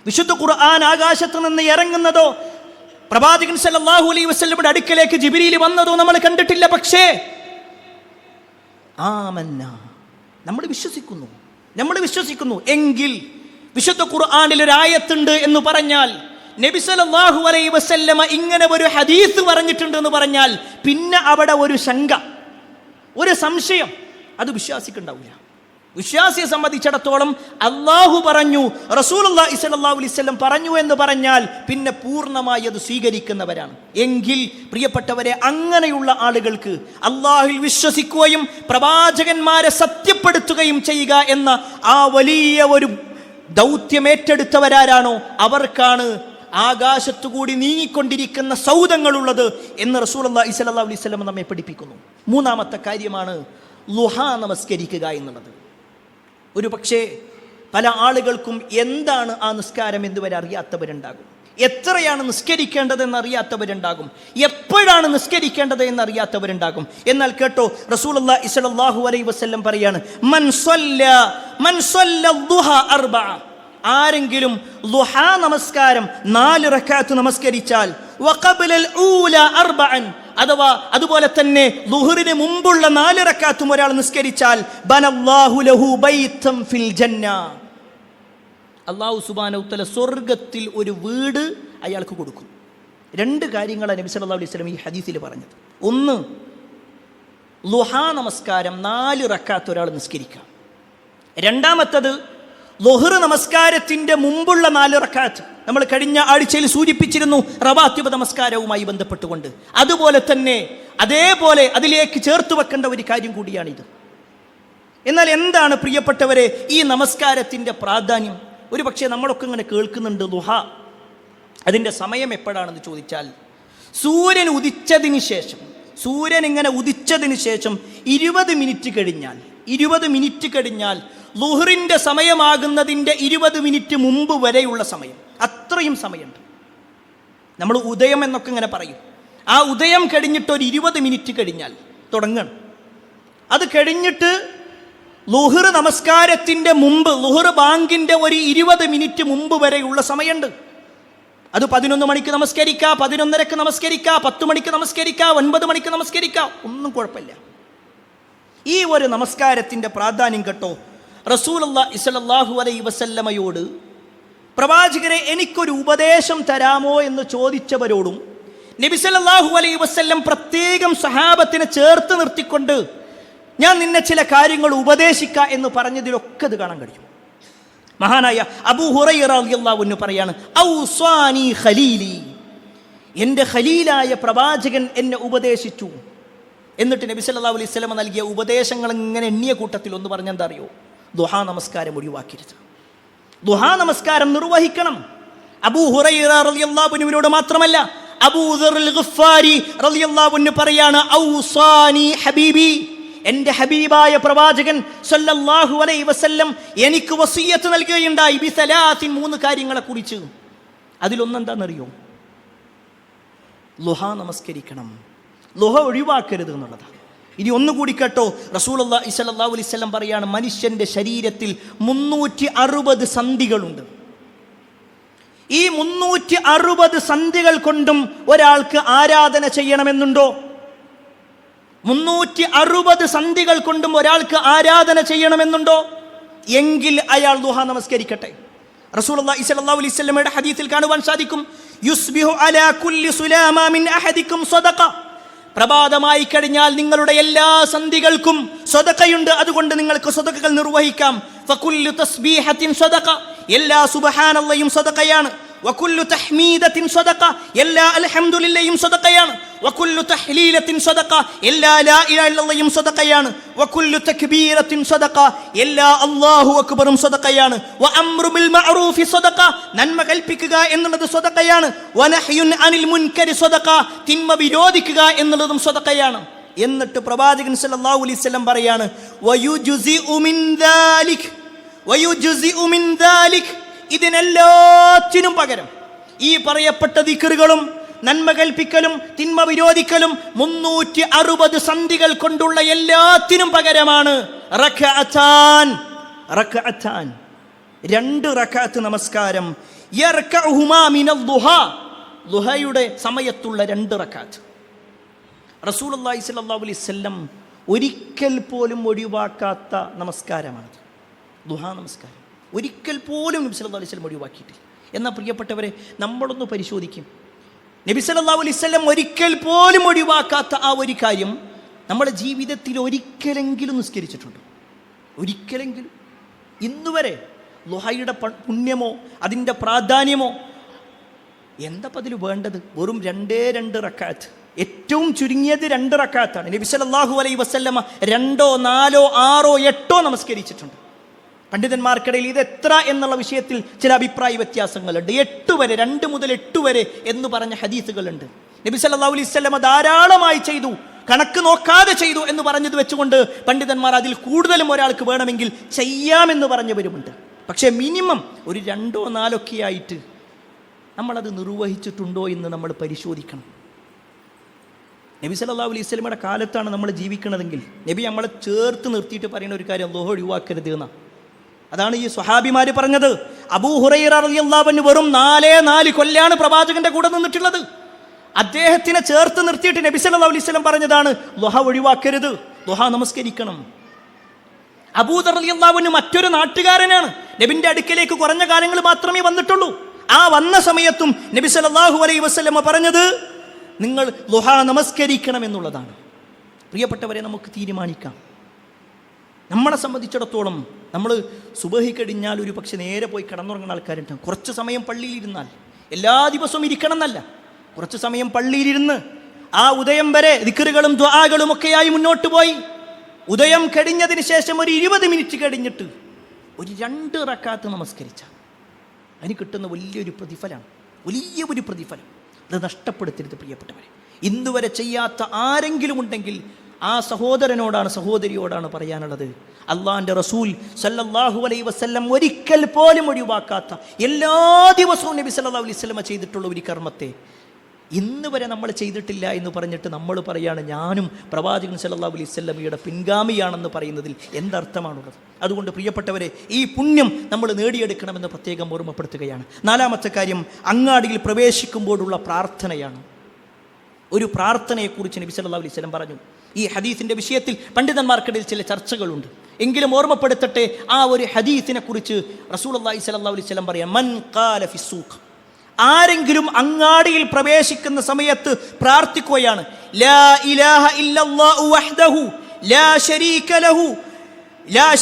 വിശുദ്ധ ഖുർആൻ ആകാശത്ത് നിന്ന് ഇറങ്ങുന്നതോ പ്രവാചകൻ സല്ലല്ലാഹു അലൈഹി വസല്ലമയുടെ അടുക്കലേക്ക് ജിബ്രീൽ വന്നതോ നമ്മൾ കണ്ടിട്ടില്ല. പക്ഷേ ആമന്ന, നമ്മൾ വിശ്വസിക്കുന്നു എങ്കിൽ വിശുദ്ധ ഖുർആനിൽ ഒരു ആയത്തുണ്ട് എന്ന് പറഞ്ഞാൽ, നബി സല്ലല്ലാഹു അലൈഹി വസല്ലമ ഇങ്ങനെ ഒരു ഹദീസ് പറഞ്ഞിട്ടുണ്ട് എന്ന് പറഞ്ഞാൽ, പിന്നെ അവിടെ ഒരു ശങ്ക, ഒരു സംശയം അത് വിശ്വാസിക്കുണ്ടാവില്ല. വിശ്വാസിയെ സംബന്ധിച്ചിടത്തോളം അള്ളാഹു പറഞ്ഞു, റസൂലുള്ളാഹി സ്വല്ലല്ലാഹു അലൈഹി വസല്ലം പറഞ്ഞു എന്ന് പറഞ്ഞാൽ പിന്നെ പൂർണ്ണമായി അത് സ്വീകരിക്കുന്നവരാണ്. എങ്കിൽ പ്രിയപ്പെട്ടവരെ, അങ്ങനെയുള്ള ആളുകൾക്ക് അള്ളാഹുവിൽ വിശ്വസിക്കുകയും പ്രവാചകന്മാരെ സത്യപ്പെടുത്തുകയും ചെയ്യുക എന്ന ആ വലിയ ഒരു ദൗത്യമേറ്റെടുത്തവരാരാണോ അവർക്കാണ് ആകാശത്തുകൂടി നീങ്ങിക്കൊണ്ടിരിക്കുന്ന സൗധങ്ങളുള്ളത് എന്ന് റസൂലുള്ളാഹി സ്വല്ലല്ലാഹു അലൈഹി വസല്ലം നമ്മെ പഠിപ്പിക്കുന്നു. മൂന്നാമത്തെ കാര്യമാണ് ളുഹാ നമസ്കരിക്കുക എന്നുള്ളത്. ഒരു പക്ഷേ പല ആളുകൾക്കും എന്താണ് ആ നിസ്കാരം എന്നുവരെ അറിയാത്തവരുണ്ടാകും, എത്രയാണ് നിസ്കരിക്കേണ്ടതെന്ന് അറിയാത്തവരുണ്ടാകും, എപ്പോഴാണ് നിസ്കരിക്കേണ്ടത് എന്നറിയാത്തവരുണ്ടാകും. എന്നാൽ കേട്ടോ, റസൂലുള്ളാഹി സ്വല്ലല്ലാഹു അലൈഹി വസല്ലം പറയാണ്, മൻ സ്വല്ല ദുഹ അർബഅ, ആരെങ്കിലും ദുഹാ നമസ്കാരം 4 റക്അത്ത് നമസ്കരിച്ചാൽ, വഖബ്ലൽ ഊല അർബഅൻ, അഥവാ അതുപോലെ തന്നെ ളുഹറിന് മുമ്പുള്ള 4 റക്അത്തും ഒരാൾ നിസ്കരിച്ചാൽ, ബനല്ലാഹു ലഹു ബൈതൻ ഫിൽ ജന്ന, അല്ലാഹു സുബ്ഹാനഹു വ തആല സ്വർഗ്ഗത്തിൽ ഒരു വീട് അയാൾക്ക് കൊടുക്കും. 2 കാര്യങ്ങളാണ് നബി സല്ലല്ലാഹു അലൈഹി വസല്ലം ഈ ഹദീസിൽ പറഞ്ഞത്. ഒന്ന്, ളുഹാ നമസ്കാരം 4 റക്അത്ത് ഒരാൾ നിസ്കരിക്കുക. രണ്ടാമത്തത്, ളുഹർ നമസ്കാരത്തിന്റെ മുമ്പുള്ള 4 റക്അത്ത്. നമ്മൾ കഴിഞ്ഞ ആഴ്ചയിൽ സൂചിപ്പിച്ചിരുന്നു റവാത്തിബ് നമസ്കാരവുമായി ബന്ധപ്പെട്ടുകൊണ്ട്. അതുപോലെ തന്നെ അതേപോലെ അതിലേക്ക് ചേർത്ത് വെക്കേണ്ട ഒരു കാര്യം കൂടിയാണിത്. എന്നാൽ എന്താണ് പ്രിയപ്പെട്ടവരെ ഈ നമസ്കാരത്തിന്റെ പ്രാധാന്യം? ഒരു പക്ഷേ നമ്മളൊക്കെ ഇങ്ങനെ കേൾക്കുന്നുണ്ട് ളുഹ, അതിൻ്റെ സമയം എപ്പോഴാണെന്ന് ചോദിച്ചാൽ, സൂര്യൻ ഉദിച്ചതിന് ശേഷം, സൂര്യൻ ഇങ്ങനെ ഉദിച്ചതിന് ശേഷം 20 മിനിറ്റ് കഴിഞ്ഞാൽ ളുഹറിന്റെ സമയമാകുന്നതിൻ്റെ 20 മിനിറ്റ് മുമ്പ് വരെയുള്ള സമയം, അത്രയും സമയമുണ്ട്. നമ്മൾ ഉദയം എന്നൊക്കെ ഇങ്ങനെ പറയും. ആ ഉദയം കഴിഞ്ഞിട്ട് ഒരു 20 മിനിറ്റ് കഴിഞ്ഞാൽ തുടങ്ങണം. അത് കഴിഞ്ഞിട്ട് ളുഹർ നമസ്കാരത്തിൻ്റെ മുമ്പ്, ളുഹർ ബാങ്കിൻ്റെ ഒരു 20 മിനിറ്റ് മുമ്പ് വരെയുള്ള സമയമുണ്ട്. അത് 11 മണിക്ക് നമസ്കരിക്കാം, 11:30 നമസ്കരിക്കാം, 10 മണിക്ക് നമസ്കരിക്കാം, 9 മണിക്ക് നമസ്കരിക്കാം, ഒന്നും കുഴപ്പമില്ല. ഈ ഒരു നമസ്കാരത്തിൻ്റെ പ്രാധാന്യം കേട്ടോ, റസൂലുള്ളാഹി സ്വല്ലല്ലാഹു അലൈഹി വസല്ലമയോട് പ്രവാചകരെ എനിക്കൊരു ഉപദേശം തരാമോ എന്ന് ചോദിച്ചവരോടും നബി സല്ലല്ലാഹു അലൈഹി വസല്ലം പ്രത്യേകം സഹാബത്തിനെ ചേർത്ത് നിർത്തിക്കൊണ്ട് ഞാൻ നിന്നെ ചില കാര്യങ്ങൾ ഉപദേശിക്കുക എന്ന് പറഞ്ഞതിലൊക്കെ ഇത് കാണാൻ കഴിയും. മഹാനായ അബൂ ഹുറൈറ റളിയല്ലാഹു അൻഹു പറയാണ്, ഔസാനി ഖലീലി, എൻ്റെ ഖലീലായ പ്രവാചകൻ എന്നെ ഉപദേശിച്ചു. എന്നിട്ട് നബി സല്ലല്ലാഹു അലൈഹി വസല്ലം നൽകിയ ഉപദേശങ്ങൾ ഇങ്ങനെ എണ്ണിയ കൂട്ടത്തിൽ ഒന്ന് പറഞ്ഞെന്താ അറിയോ? ദുഹാ നമസ്കാരം ഒഴിവാക്കരുത്, ദുഹാ നമസ്കാരം നിർവഹിക്കണം. അബൂ ഹുറൈറ റളിയല്ലാഹു അൻഹുവിനോട് മാത്രമല്ല, അബൂ ദർൽ ഗഫാരി റളിയല്ലാഹു അൻഹു പറയാണ്, ഔസാനി ഹബീബി, എൻ്റെ ഹബീബായ പ്രവാചകൻ സല്ലല്ലാഹു അലൈഹി വസല്ലം എനിക്ക് വസിയ്യത്ത് നൽകുകയുണ്ടായി ബിസലാത്തിൻ, 3 കാര്യങ്ങളെ കുറിച്ച്. അതിലൊന്നെന്താണെന്നറിയോ? ളുഹാ നമസ്കരിക്കണം, ളുഹ ഒഴിവാക്കരുത് എന്നുള്ളതാണ്. ഇനി ഒന്നുകൂടി കേട്ടോ, റസൂലുള്ളാഹി സ്വല്ലല്ലാഹു അലൈഹി വസല്ലം പറയാണ്, മനുഷ്യൻ്റെ ശരീരത്തിൽ 360 സന്ധികളുണ്ട്. ഈ 360 സന്ധികൾ കൊണ്ടും ഒരാൾക്ക് ആരാധന ചെയ്യണമെന്നുണ്ടോ? 360 സന്ധികൾ കൊണ്ടും ഒരാൾക്ക് ആരാധന ചെയ്യണമെന്നുണ്ടോ? എങ്കിൽ അയാൾ ദുഹാ നമസ്കരിക്കട്ടെ. റസൂലുള്ളാഹി സ്വല്ലല്ലാഹു അലൈഹി വസല്ലമയുടെ ഹദീസിൽ കാണുവാൻ സാധിക്കും, യുസ്ബിഹു അലാ കുല്ലി സുലാമ മിൻ അഹദിക്കും സദഖ, പ്രഭാതമായി കഴിഞ്ഞാൽ നിങ്ങളുടെ എല്ലാ സന്ധികൾക്കും സദഖയുണ്ട്, അതുകൊണ്ട് നിങ്ങൾക്ക് സദഖകൾ നിർവഹിക്കാം. ഫകുല്ലു തസ്ബീഹത്തിൻ സദഖ, എല്ലാ സുബ്ഹാനല്ലാഹും സദഖയാണ്. വകുല്ലു തഹ്മീദത്തിൻ സദഖ, എല്ലാ അൽഹംദുലില്ലാഹും സദഖയാണ്. വകുല്ലു തഹ്ലീലത്തിൻ സദഖ, എല്ലാ ലാ ഇലാഹ ഇല്ലല്ലാഹും സദഖയാണ്. വകുല്ലു തക്ബീറത്തിൻ സദഖ, എല്ലാ അല്ലാഹു അക്ബറും സദഖയാണ്. വഅംറു ബിൽ മഅറൂഫി സദഖ, നന്മ കൽപ്പിക്കുക എന്നുള്ളത് സദഖയാണ്. വനഹ്യുൻ അനിൽ മുൻകരി സദഖ, തിന്മ വിരോധിക്കുക എന്നുള്ളതും സദഖയാണ്. എന്നിട്ട് പ്രവാചകൻ സല്ലല്ലാഹു അലൈഹി വസല്ലം പറയാണ്, വയുജ്സിഉ മിൻ ദാലിക്, ഇതിനെല്ലാത്തിനും പകരം, ഈ പറയപ്പെട്ട ദിക്റുകളും നന്മ കൽപ്പിക്കലും തിന്മ വിരോധിക്കലും 360 സന്ധികൾ കൊണ്ടുള്ള എല്ലാത്തിനും പകരമാണ് റക്അത്താൻ, 2 റക്അത്ത് നമസ്കാരം. യർകഉഹുമാ മിനൽ ദുഹാ, ദുഹയുടെ സമയത്തുള്ള 2 റക്അത്ത്. റസൂലുള്ളാഹി സ്വല്ലല്ലാഹു അലൈഹി വസല്ലം ഒരിക്കൽ പോലും ഒഴിവാക്കാത്ത നമസ്കാരമാണത്, ദുഹാ നമസ്കാരം. ഒരിക്കൽ പോലും നബി സല്ലല്ലാഹു അലൈഹി വസല്ലം ഒഴിവാക്കിയിട്ടില്ല. എന്നാൽ പ്രിയപ്പെട്ടവരെ, നമ്മളൊന്ന് പരിശോധിക്കും, നബി സല്ലല്ലാഹു അലൈഹി വസല്ലം ഒരിക്കൽ പോലും ഒഴിവാക്കാത്ത ആ ഒരു കാര്യം നമ്മുടെ ജീവിതത്തിൽ ഒരിക്കലെങ്കിലും നിസ്കരിച്ചിട്ടുണ്ട്? ഒരിക്കലെങ്കിലും ഇന്നുവരെ ളുഹയുടെ പുണ്യമോ അതിൻ്റെ പ്രാധാന്യമോ എന്താ അതിൽ വേണ്ടത്? വെറും 2 റക്അത്ത്, ഏറ്റവും ചുരുങ്ങിയത് 2 റക്അത്താണ്. നബി സല്ലല്ലാഹു അലൈഹി വസല്ലമ 2, 4, 6, 8 നമസ്കരിച്ചിട്ടുണ്ട്. പണ്ഡിതന്മാർക്കിടയിൽ ഇത് എത്ര എന്നുള്ള വിഷയത്തിൽ ചില അഭിപ്രായ വ്യത്യാസങ്ങളുണ്ട്. 8 വരെ, 2 മുതൽ 8 വരെ എന്ന് പറഞ്ഞ ഹദീസുകളുണ്ട്. നബി സല്ലല്ലാഹു അലൈഹി വസല്ലമ ധാരാളമായി ചെയ്തു, കണക്ക് നോക്കാതെ ചെയ്തു എന്ന് പറഞ്ഞത് വെച്ചുകൊണ്ട് പണ്ഡിതന്മാർ അതിൽ കൂടുതലും ഒരാൾക്ക് വേണമെങ്കിൽ ചെയ്യാമെന്ന് പറഞ്ഞവരുമുണ്ട്. പക്ഷേ മിനിമം ഒരു 2, 4 ആയിട്ട് നമ്മളത് നിർവഹിച്ചിട്ടുണ്ടോ എന്ന് നമ്മൾ പരിശോധിക്കണം. നബി സല്ലല്ലാഹു അലൈഹി വസല്ലമയുടെ കാലത്താണ് നമ്മൾ ജീവിക്കണതെങ്കിൽ നബി നമ്മളെ ചേർത്ത് നിർത്തിയിട്ട് പറയുന്ന ഒരു കാര്യം ളുഹ ഒഴിവാക്കരുത് എന്നാണ്. അതാണ് ഈ സ്വഹാബിമാർ പറഞ്ഞത്. അബൂ ഹുറൈറ റളിയല്ലാഹു അൻഹു വെറും 4 കൊല്ലാണ് പ്രവാചകന്റെ കൂടെ നിന്നിട്ടുള്ളത്. അദ്ദേഹത്തിനെ ചേർത്ത് നിർത്തിയിട്ട് നബി സല്ലല്ലാഹു അലൈഹി വസല്ലം പറഞ്ഞതാണ് ളുഹ ഒഴിവാക്കരുത്, ളുഹ നമസ്കരിക്കണം. അബൂദർ റളിയല്ലാഹു അൻഹു മറ്റൊരു നാട്ടുകാരനാണ്. നബിന്റെ അടുക്കലേക്ക് കുറഞ്ഞ കാലങ്ങൾ മാത്രമേ വന്നിട്ടുള്ളൂ. ആ വന്ന സമയത്തും നബി സല്ലല്ലാഹു അലൈഹി വസല്ലം പറഞ്ഞത് നിങ്ങൾ ളുഹ നമസ്കരിക്കണം എന്നുള്ളതാണ്. പ്രിയപ്പെട്ടവരെ, നമുക്ക് തീരുമാനിക്കാം. നമ്മളെ സംബന്ധിച്ചിടത്തോളം നമ്മൾ സുബഹി കഴിഞ്ഞാൽ ഒരു പക്ഷെ നേരെ പോയി കിടന്നുറങ്ങുന്ന ആൾക്കാരുണ്ടാകും. കുറച്ച് സമയം പള്ളിയിലിരുന്നാൽ, എല്ലാ ദിവസവും ഇരിക്കണം എന്നല്ല, കുറച്ച് സമയം പള്ളിയിലിരുന്ന് ആ ഉദയം വരെ ദിക്റുകളും ദുആകളും ഒക്കെയായി മുന്നോട്ട് പോയി ഉദയം കഴിഞ്ഞതിന് ശേഷം ഒരു 20 മിനിറ്റ് കഴിഞ്ഞിട്ട് ഒരു 2 റക്അത്ത് നമസ്കരിച്ചാൽ അതിന് കിട്ടുന്ന വലിയൊരു പ്രതിഫലമാണ്, വലിയൊരു പ്രതിഫലം. അത് നഷ്ടപ്പെടുത്തരുത് പ്രിയപ്പെട്ടവരെ. ഇന്നുവരെ ചെയ്യാത്ത ആരെങ്കിലും ഉണ്ടെങ്കിൽ ആ സഹോദരനോടാണ്, സഹോദരിയോടാണ് പറയാനുള്ളത്. അള്ളാഹിൻ്റെ റസൂൽ സല്ലല്ലാഹു അലൈഹി വസല്ലം ഒരിക്കൽ പോലും ഒഴിവാക്കാത്ത, എല്ലാ ദിവസവും നബി സല്ലല്ലാഹു അലൈഹി വസല്ലം ചെയ്തിട്ടുള്ള ഒരു കർമ്മത്തെ ഇന്ന് വരെ നമ്മൾ ചെയ്തിട്ടില്ല എന്ന് പറഞ്ഞിട്ട് നമ്മൾ പറയാണ് ഞാനും പ്രവാചകൻ സല്ലല്ലാഹു അലൈഹി വസല്ലമയുടെ പിൻഗാമിയാണെന്ന് പറയുന്നതിൽ എന്തർത്ഥമാണുള്ളത്? അതുകൊണ്ട് പ്രിയപ്പെട്ടവരെ, ഈ പുണ്യം നമ്മൾ നേടിയെടുക്കണമെന്ന് പ്രത്യേകം ഓർമ്മപ്പെടുത്തുകയാണ്. 4-ാമത്തെ കാര്യം അങ്ങാടിയിൽ പ്രവേശിക്കുമ്പോഴുള്ള പ്രാർത്ഥനയാണ്. ഒരു പ്രാർത്ഥനയെക്കുറിച്ച് നബി സല്ലല്ലാഹു അലൈഹി വസല്ലം പറഞ്ഞു. ഈ ഹദീസിൻ്റെ വിഷയത്തിൽ പണ്ഡിതന്മാർക്കിടയിൽ ചില ചർച്ചകളുണ്ട്. എങ്കിലും ഓർമ്മപ്പെടുത്തട്ടെ, ആ ഒരു ഹദീസിനെ കുറിച്ച് റസൂലുള്ളാഹി സ്വല്ലല്ലാഹു അലൈഹി വസല്ലം പറയാം, മൻ ഖാല ഫിസ്സൂഖ്, ആരെങ്കിലും അങ്ങാടിയിൽ പ്രവേശിക്കുന്ന സമയത്ത് പ്രാർത്ഥിക്കുകയാണ്, ലാ ഇലാഹ ഇല്ലല്ലാഹു വഹ്ദഹു ലാ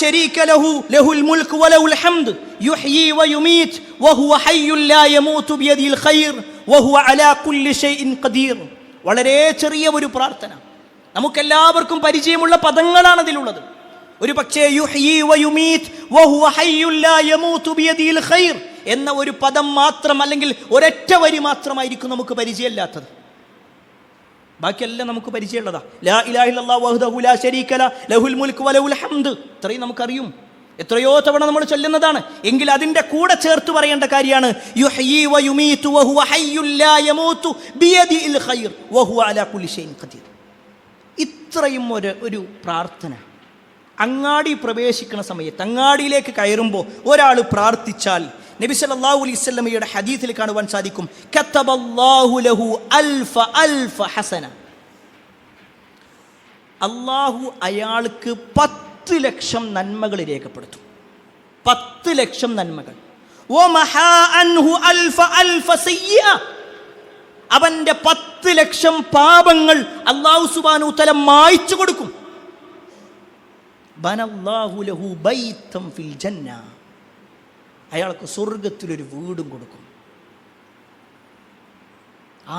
ശരീക ലഹു ലഹുൽ മുൽക്ക് വലഹുൽ ഹംദ് യുഹ്യി വയുമീത് വഹുവ ഹയ്യുൻ ലാ യമൂതു ബിയദിൽ ഖൈർ വഹുവ അലാ കുല്ലി ഷൈഇൻ ഖദീർ. വളരെ ചെറിയ ഒരു പ്രാർത്ഥന, നമുക്കെല്ലാവർക്കും പരിചയമുള്ള പദങ്ങളാണ് അതിലുള്ളത്. ഒരു പക്ഷേ യുഹ്യി വയുമീത് വഹുവ ഹയ്യുൻ ലാ യമൂതു ബിയദിൽ ഖൈർ എന്ന ഒരു പദം മാത്രം, അല്ലെങ്കിൽ ഒരൊറ്റ വരി മാത്രമായിരിക്കും നമുക്ക് പരിചയമില്ലാത്തത്. ബാക്കിയെല്ലാം നമുക്ക് പരിചയമുള്ളതാ. ലാ ഇലാഹ ഇല്ലല്ലാഹു വഹ്ദഹു ലാ ശരീക ലഹുൽ മുൽക്ക് വലഹുൽ ഹംദ്, ഇത്രയും നമുക്കറിയും, എത്രയോ തവണ നമ്മൾ ചൊല്ലുന്നതാണ്. എങ്കിൽ അതിൻ്റെ കൂടെ ചേർത്ത് പറയേണ്ട കാര്യമാണ് യുഹ്യി വയുമീതു വഹുവ ഹയ്യുൻ ലാ യമൂതു ബിയദിൽ ഖൈർ വഹുവ അലാ കുല്ലി ഷൈഇൻ ഖദീർ. ഇത്രയും ഒരു പ്രാർത്ഥന അങ്ങാടി പ്രവേശിക്കുന്ന സമയത്ത്, അങ്ങാടിയിലേക്ക് കയറുമ്പോൾ ഒരാൾ പ്രാർത്ഥിച്ചാൽ നബി സല്ലല്ലാഹു അലൈഹി വസല്ലമയുടെ ഹദീസിൽ കാണുവാൻ സാധിക്കും, കതബല്ലാഹു ലഹു അൽഫ ഹസന, അല്ലാഹു അയാൾക്ക് 10 ലക്ഷം നന്മകൾ രേഖപ്പെടുത്തും. 10 ലക്ഷം നന്മകൾ. വമഹാ അൻഹു അൽഫ സയ്യിഅ, അവന്റെ 10 ലക്ഷം പാപങ്ങൾ അല്ലാഹു സുബ്ഹാനഹു വ തആല മായ്ച്ചു കൊടുക്കും. ബനല്ലാഹു ലഹു ബൈതൻ ഫിൽ ജന്ന, അയാൾക്ക് സ്വർഗത്തിലൊരു വീടും കൊടുക്കും.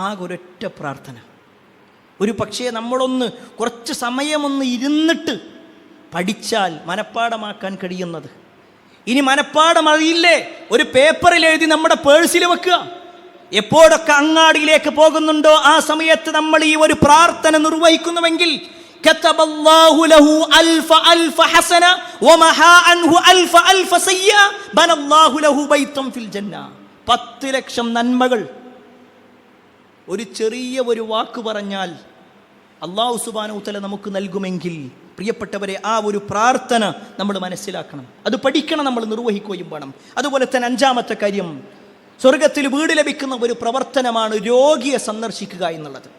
ആകെ ഒരൊറ്റ പ്രാർത്ഥന. ഒരു പക്ഷേ നമ്മളൊന്ന് കുറച്ച് സമയമൊന്ന് ഇരുന്നിട്ട് പഠിച്ചാൽ മനപ്പാടമാക്കാൻ കഴിയുന്നത്. ഇനി മനപ്പാടം അറിയില്ലേ, ഒരു പേപ്പറിൽ എഴുതി നമ്മുടെ പേഴ്സിൽ വെക്കുക. എപ്പോഴൊക്കെ അങ്ങാടിയിലേക്ക് പോകുന്നുണ്ടോ ആ സമയത്ത് നമ്മൾ ഈ ഒരു പ്രാർത്ഥന നിർവഹിക്കുന്നുവെങ്കിൽ കതബല്ലാഹു ലഹു അൽഫ ഹസന വമഹാ അൻഹു അൽഫ സയ്യിഅ ബനല്ലാഹു ലഹു ബൈതൻ ഫിൽ ജന്ന. 10 ലക്ഷം നന്മകൾ ഒരു ചെറിയ ഒരു വാക്ക് പറഞ്ഞാൽ അല്ലാഹു സുബ്ഹാനഹു വ തആല നമുക്ക് നൽകുമെങ്കിൽ പ്രിയപ്പെട്ടവരെ, ആ ഒരു പ്രാർത്ഥന നമ്മൾ മനസ്സിലാക്കണം, അത് പഠിക്കണം, നമ്മൾ നിർവഹിക്കുകയും വേണം. അതുപോലെ തന്നെ 5-ാമത്തെ കാര്യം, സ്വർഗത്തിൽ വീട് ലഭിക്കുന്ന ഒരു പ്രവർത്തനമാണ് രോഗിയെ സന്ദർശിക്കുക എന്നുള്ളത്.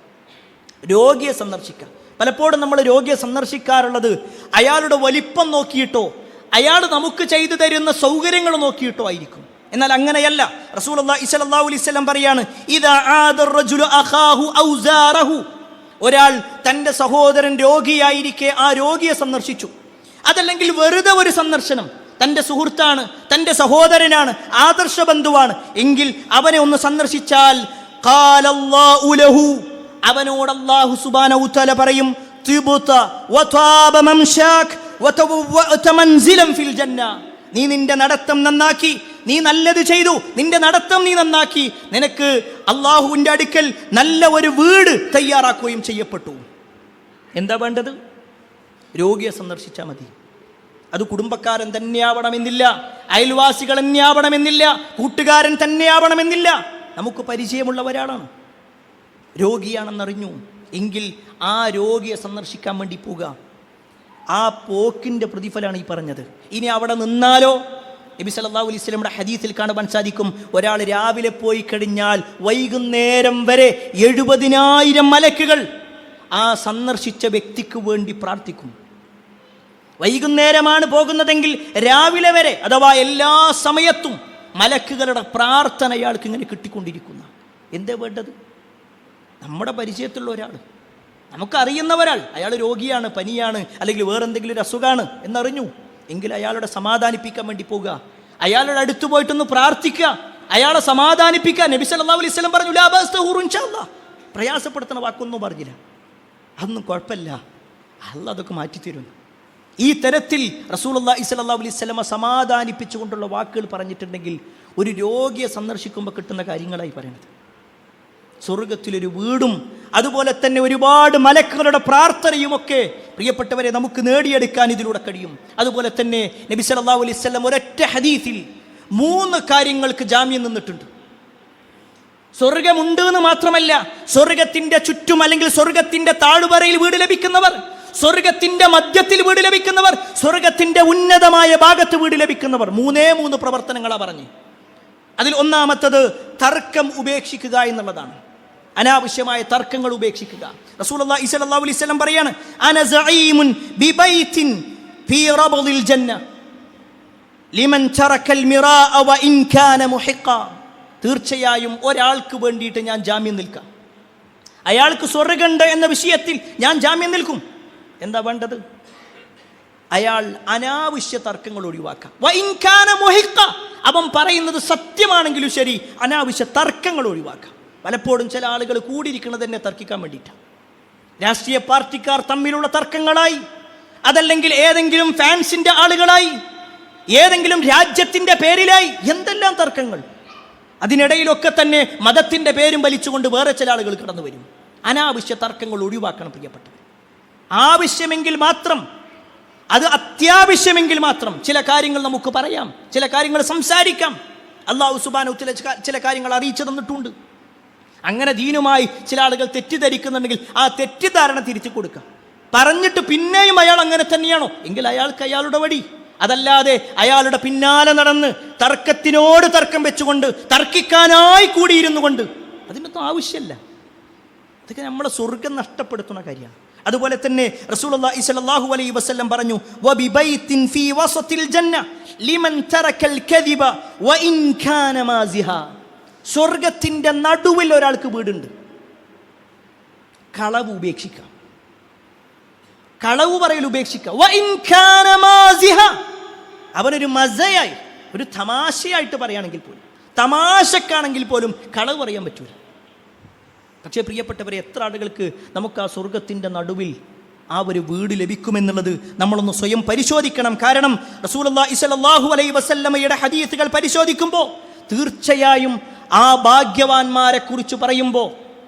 രോഗിയെ സന്ദർശിക്കുക. പലപ്പോഴും നമ്മൾ രോഗിയെ സന്ദർശിക്കാറുള്ളത് അയാളുടെ വലിപ്പം നോക്കിയിട്ടോ അയാൾ നമുക്ക് ചെയ്തു തരുന്ന സൗകര്യങ്ങൾ നോക്കിയിട്ടോ ആയിരിക്കും. എന്നാൽ അങ്ങനെയല്ല. റസൂലുള്ളാഹി സ്വല്ലല്ലാഹു അലൈഹി വസല്ലം പറയാണ്, ഇദാ ആദർ റജുലു അഖാഹു ഔ സാറഹു, ഒരാൾ തൻ്റെ സഹോദരൻ രോഗിയായിരിക്കെ ആ രോഗിയെ സന്ദർശിച്ചു. അതല്ലെങ്കിൽ വെറുതെ ഒരു സന്ദർശനം, തൻ്റെ സുഹൃത്താണ്, തൻ്റെ സഹോദരനാണ്, ആദർശ ബന്ധുവാണ് എങ്കിൽ അവനെ ഒന്ന് സന്ദർശിച്ചാൽ ഖാലല്ലാഹു ലഹു, അവനോട് അല്ലാഹു സുബ്ഹാനഹു വതആല പറയും തിബ്ത വതാബ മംശാക് വതവവഅത മൻസിലൻ ഫിൽ ജന്ന, നീ നിന്റെ നടത്തം നന്നാക്കി, നീ നല്ലത് ചെയ്തു, നിന്റെ നടത്തം നീ നന്നാക്കി, നിനക്ക് അള്ളാഹുവിൻ്റെ അടുക്കൽ നല്ല ഒരു വീട് തയ്യാറാക്കുകയും ചെയ്യപ്പെട്ടു. എന്താ വേണ്ടത്? രോഗിയെ സന്ദർശിച്ചാൽ മതി. അത് കുടുംബക്കാരൻ തന്നെയാവണമെന്നില്ല, അയൽവാസികൾ തന്നെയാവണമെന്നില്ല, കൂട്ടുകാരൻ തന്നെയാവണമെന്നില്ല. നമുക്ക് പരിചയമുള്ള ഒരാളാണ്, രോഗിയാണെന്നറിഞ്ഞു എങ്കിൽ ആ രോഗിയെ സന്ദർശിക്കാൻ വേണ്ടി പോവുക. ആ പോക്കിൻ്റെ പ്രതിഫലമാണ് ഈ പറഞ്ഞത്. ഇനി അവിടെ നിന്നാലോ, നബി സല്ലല്ലാഹു അലൈഹി വസല്ലമയുടെ ഹദീസിൽ കാണുവാൻ സാധിക്കും, ഒരാൾ രാവിലെ പോയി കഴിഞ്ഞാൽ വൈകുന്നേരം വരെ 70,000 മലക്കുകൾ ആ സന്ദർശിച്ച വ്യക്തിക്ക് വേണ്ടി പ്രാർത്ഥിക്കും. വൈകുന്നേരമാണ് പോകുന്നതെങ്കിൽ രാവിലെ വരെ, അഥവാ എല്ലാ സമയത്തും മലക്കുകളുടെ പ്രാർത്ഥന അയാൾക്ക് ഇങ്ങനെ കിട്ടിക്കൊണ്ടിരിക്കുന്ന. എന്താ വേണ്ടത്? നമ്മുടെ പരിചയത്തിലുള്ള ഒരാൾ, നമുക്കറിയുന്ന ഒരാൾ, അയാൾ രോഗിയാണ്, പനിയാണ്, അല്ലെങ്കിൽ വേറെന്തെങ്കിലും ഒരു അസുഖമാണ് എന്നറിഞ്ഞു എങ്കിൽ അയാളുടെ സമാധാനിപ്പിക്കാൻ വേണ്ടി പോകുക, അയാളുടെ അടുത്ത് പോയിട്ടൊന്ന് പ്രാർത്ഥിക്കുക, അയാളെ സമാധാനിപ്പിക്കുക. നബി സല്ലല്ലാഹു അലൈഹി വസല്ലം പറഞ്ഞു ലാ ബഅസ് തഹൂറു ഇൻഷാഅല്ലാഹ്, പ്രയാസപ്പെടുത്തുന്ന വാക്കൊന്നും പറഞ്ഞില്ല, അതൊന്നും കുഴപ്പമില്ല, അല്ലാഹ് അതൊക്കെ മാറ്റിത്തരുന്നു. ഈ തരത്തിൽ റസൂലുള്ളാഹി സ്വല്ലല്ലാഹു അലൈഹി വസല്ലം സമാധാനിപ്പിച്ചുകൊണ്ടുള്ള വാക്കുകൾ പറഞ്ഞിട്ടുണ്ടെങ്കിൽ ഒരു രോഗിയെ സന്ദർശിക്കുമ്പോൾ കിട്ടുന്ന കാര്യങ്ങളായി പറയുന്നത്. സ്വർഗത്തിലൊരു വീടും അതുപോലെ തന്നെ ഒരുപാട് മലക്കുകളുടെ പ്രാർത്ഥനയുമൊക്കെ പ്രിയപ്പെട്ടവരെ നമുക്ക് നേടിയെടുക്കാൻ ഇതിലൂടെ കഴിയും. അതുപോലെ തന്നെ നബി സല്ലല്ലാഹു അലൈഹി വസല്ലം ഒരൊറ്റ ഹദീസിൽ 3 കാര്യങ്ങൾക്ക് ജാമ്യം നിന്നിട്ടുണ്ട്. സ്വർഗമുണ്ട് എന്ന് മാത്രമല്ല, സ്വർഗത്തിന്റെ ചുറ്റും അല്ലെങ്കിൽ സ്വർഗത്തിന്റെ താഴ്വരയിൽ വീട് ലഭിക്കുന്നവർ, സ്വർഗത്തിന്റെ മധ്യത്തിൽ വീട് ലഭിക്കുന്നവർ, സ്വർഗത്തിന്റെ ഉന്നതമായ ഭാഗത്ത് വീട് ലഭിക്കുന്നവർ, 3 പ്രവർത്തനങ്ങളാണ് പറഞ്ഞ്. അതിൽ ഒന്നാമത്തത് തർക്കം ഉപേക്ഷിക്കുക എന്നുള്ളതാണ്. അനാവശ്യമായ തർക്കങ്ങൾ ഉപേക്ഷിക്കുക. റസൂലുള്ളാഹി സ്വല്ലല്ലാഹു അലൈഹി വസല്ലം പറയാണ് അന സഈമുൻ ബിബൈതിൻ ഫീ റബദിൽ ജന്ന ലിമൻ തറക്കൽ മിറാഅ വ ഇൻ കാന മുഹിഖ. തീർച്ചയായും ഒരാൾക്ക് വേണ്ടിയിട്ട് ഞാൻ ജാമ്യം നിൽക്കാം, അയാൾക്ക് സ്വർഗ്ഗമുണ്ട് എന്ന വിഷയത്തിൽ ഞാൻ ജാമ്യം നിൽക്കും. എന്താ വേണ്ടത്? അയാൾ അനാവശ്യ തർക്കങ്ങൾ ഒഴിവാക്കാം. വ ഇൻ കാന മുഹിഖ, അവൻ പറയുന്നത് സത്യമാണെങ്കിലും ശരി, അനാവശ്യ തർക്കങ്ങൾ ഒഴിവാക്കാം. പലപ്പോഴും ചില ആളുകൾ കൂടിയിരിക്കുന്നത് തന്നെ തർക്കിക്കാൻ വേണ്ടിയിട്ടാണ്. രാഷ്ട്രീയ പാർട്ടിക്കാർ തമ്മിലുള്ള തർക്കങ്ങളായി, അതല്ലെങ്കിൽ ഏതെങ്കിലും ഫാൻസിന്റെ ആളുകളായി, ഏതെങ്കിലും രാജ്യത്തിന്റെ പേരിലായി, എന്തെല്ലാം തർക്കങ്ങൾ. അതിനിടയിലൊക്കെ തന്നെ മതത്തിന്റെ പേരും വലിച്ചുകൊണ്ട് വേറെ ചില ആളുകൾ കടന്നു വരും. അനാവശ്യ തർക്കങ്ങൾ ഒഴിവാക്കണം പ്രിയപ്പെട്ടവർ. ആവശ്യമെങ്കിൽ മാത്രം, അത് അത്യാവശ്യമെങ്കിൽ മാത്രം ചില കാര്യങ്ങൾ നമുക്ക് പറയാം, ചില കാര്യങ്ങൾ സംസാരിക്കാം. അല്ലാഹു സുബ്ഹാനഹു വ തആല ചില കാര്യങ്ങൾ അറിയിച്ചു തന്നിട്ടുണ്ട്. അങ്ങനെ ദീനുമായി ചില ആളുകൾ തെറ്റിദ്ധരിക്കുന്നുണ്ടെങ്കിൽ ആ തെറ്റിദ്ധാരണ തിരിച്ചു കൊടുക്കാം. പറഞ്ഞിട്ട് പിന്നെയും അയാൾ അങ്ങനെ തന്നെയാണോ എങ്കിൽ അയാൾക്ക് അയാളുടെ വഴി. അതല്ലാതെ അയാളുടെ പിന്നാലെ നടന്ന് തർക്കത്തിനോട് തർക്കം വെച്ചുകൊണ്ട് തർക്കിക്കാനായി കൂടിയിരുന്നു കൊണ്ട് അതിനൊന്നും ആവശ്യമില്ല. അതൊക്കെ നമ്മളെ സ്വർഗം നഷ്ടപ്പെടുത്തുന്ന കാര്യമാണ്. അതുപോലെ തന്നെ റസൂലുള്ളാഹി സ്വല്ലല്ലാഹു അലൈഹി വസല്ലം പറഞ്ഞു വബിബൈത്തിൻ ഫീ വസത്തിൽ ജന്ന ലിമൻ തറക്കൽ കദിബ വ ഇൻ കാന മാസിഹ. സ്വർഗത്തിന്റെ നടുവിൽ ഒരാൾക്ക് വീടുണ്ട്. കളവ് ഉപേക്ഷിക്കാം, കളവ് പറയൽ ഉപേക്ഷിക്കാം. വ ഇൻ കാന മാസിഹ, അവനൊരു മസയായി, ഒരു തമാശയായിട്ട് പറയുകയാണെങ്കിൽ പോലും, തമാശക്കാണെങ്കിൽ പോലും കളവ് പറയാൻ പറ്റൂല. പക്ഷേ പ്രിയപ്പെട്ടവരെ, എത്ര ആളുകൾക്ക് നമുക്ക് ആ സ്വർഗത്തിൻ്റെ നടുവിൽ ആ ഒരു വീട് ലഭിക്കുമെന്നുള്ളത് നമ്മളൊന്ന് സ്വയം പരിശോധിക്കണം. കാരണം റസൂലുള്ളാഹി സ്വല്ലല്ലാഹു അലൈഹി വസല്ലമയുടെ ഹദീസുകൾ പരിശോധിക്കുമ്പോൾ തീർച്ചയായും ആ ഭാഗ്യവാന്മാരെ കുറിച്ച് പറയുമ്പോൾ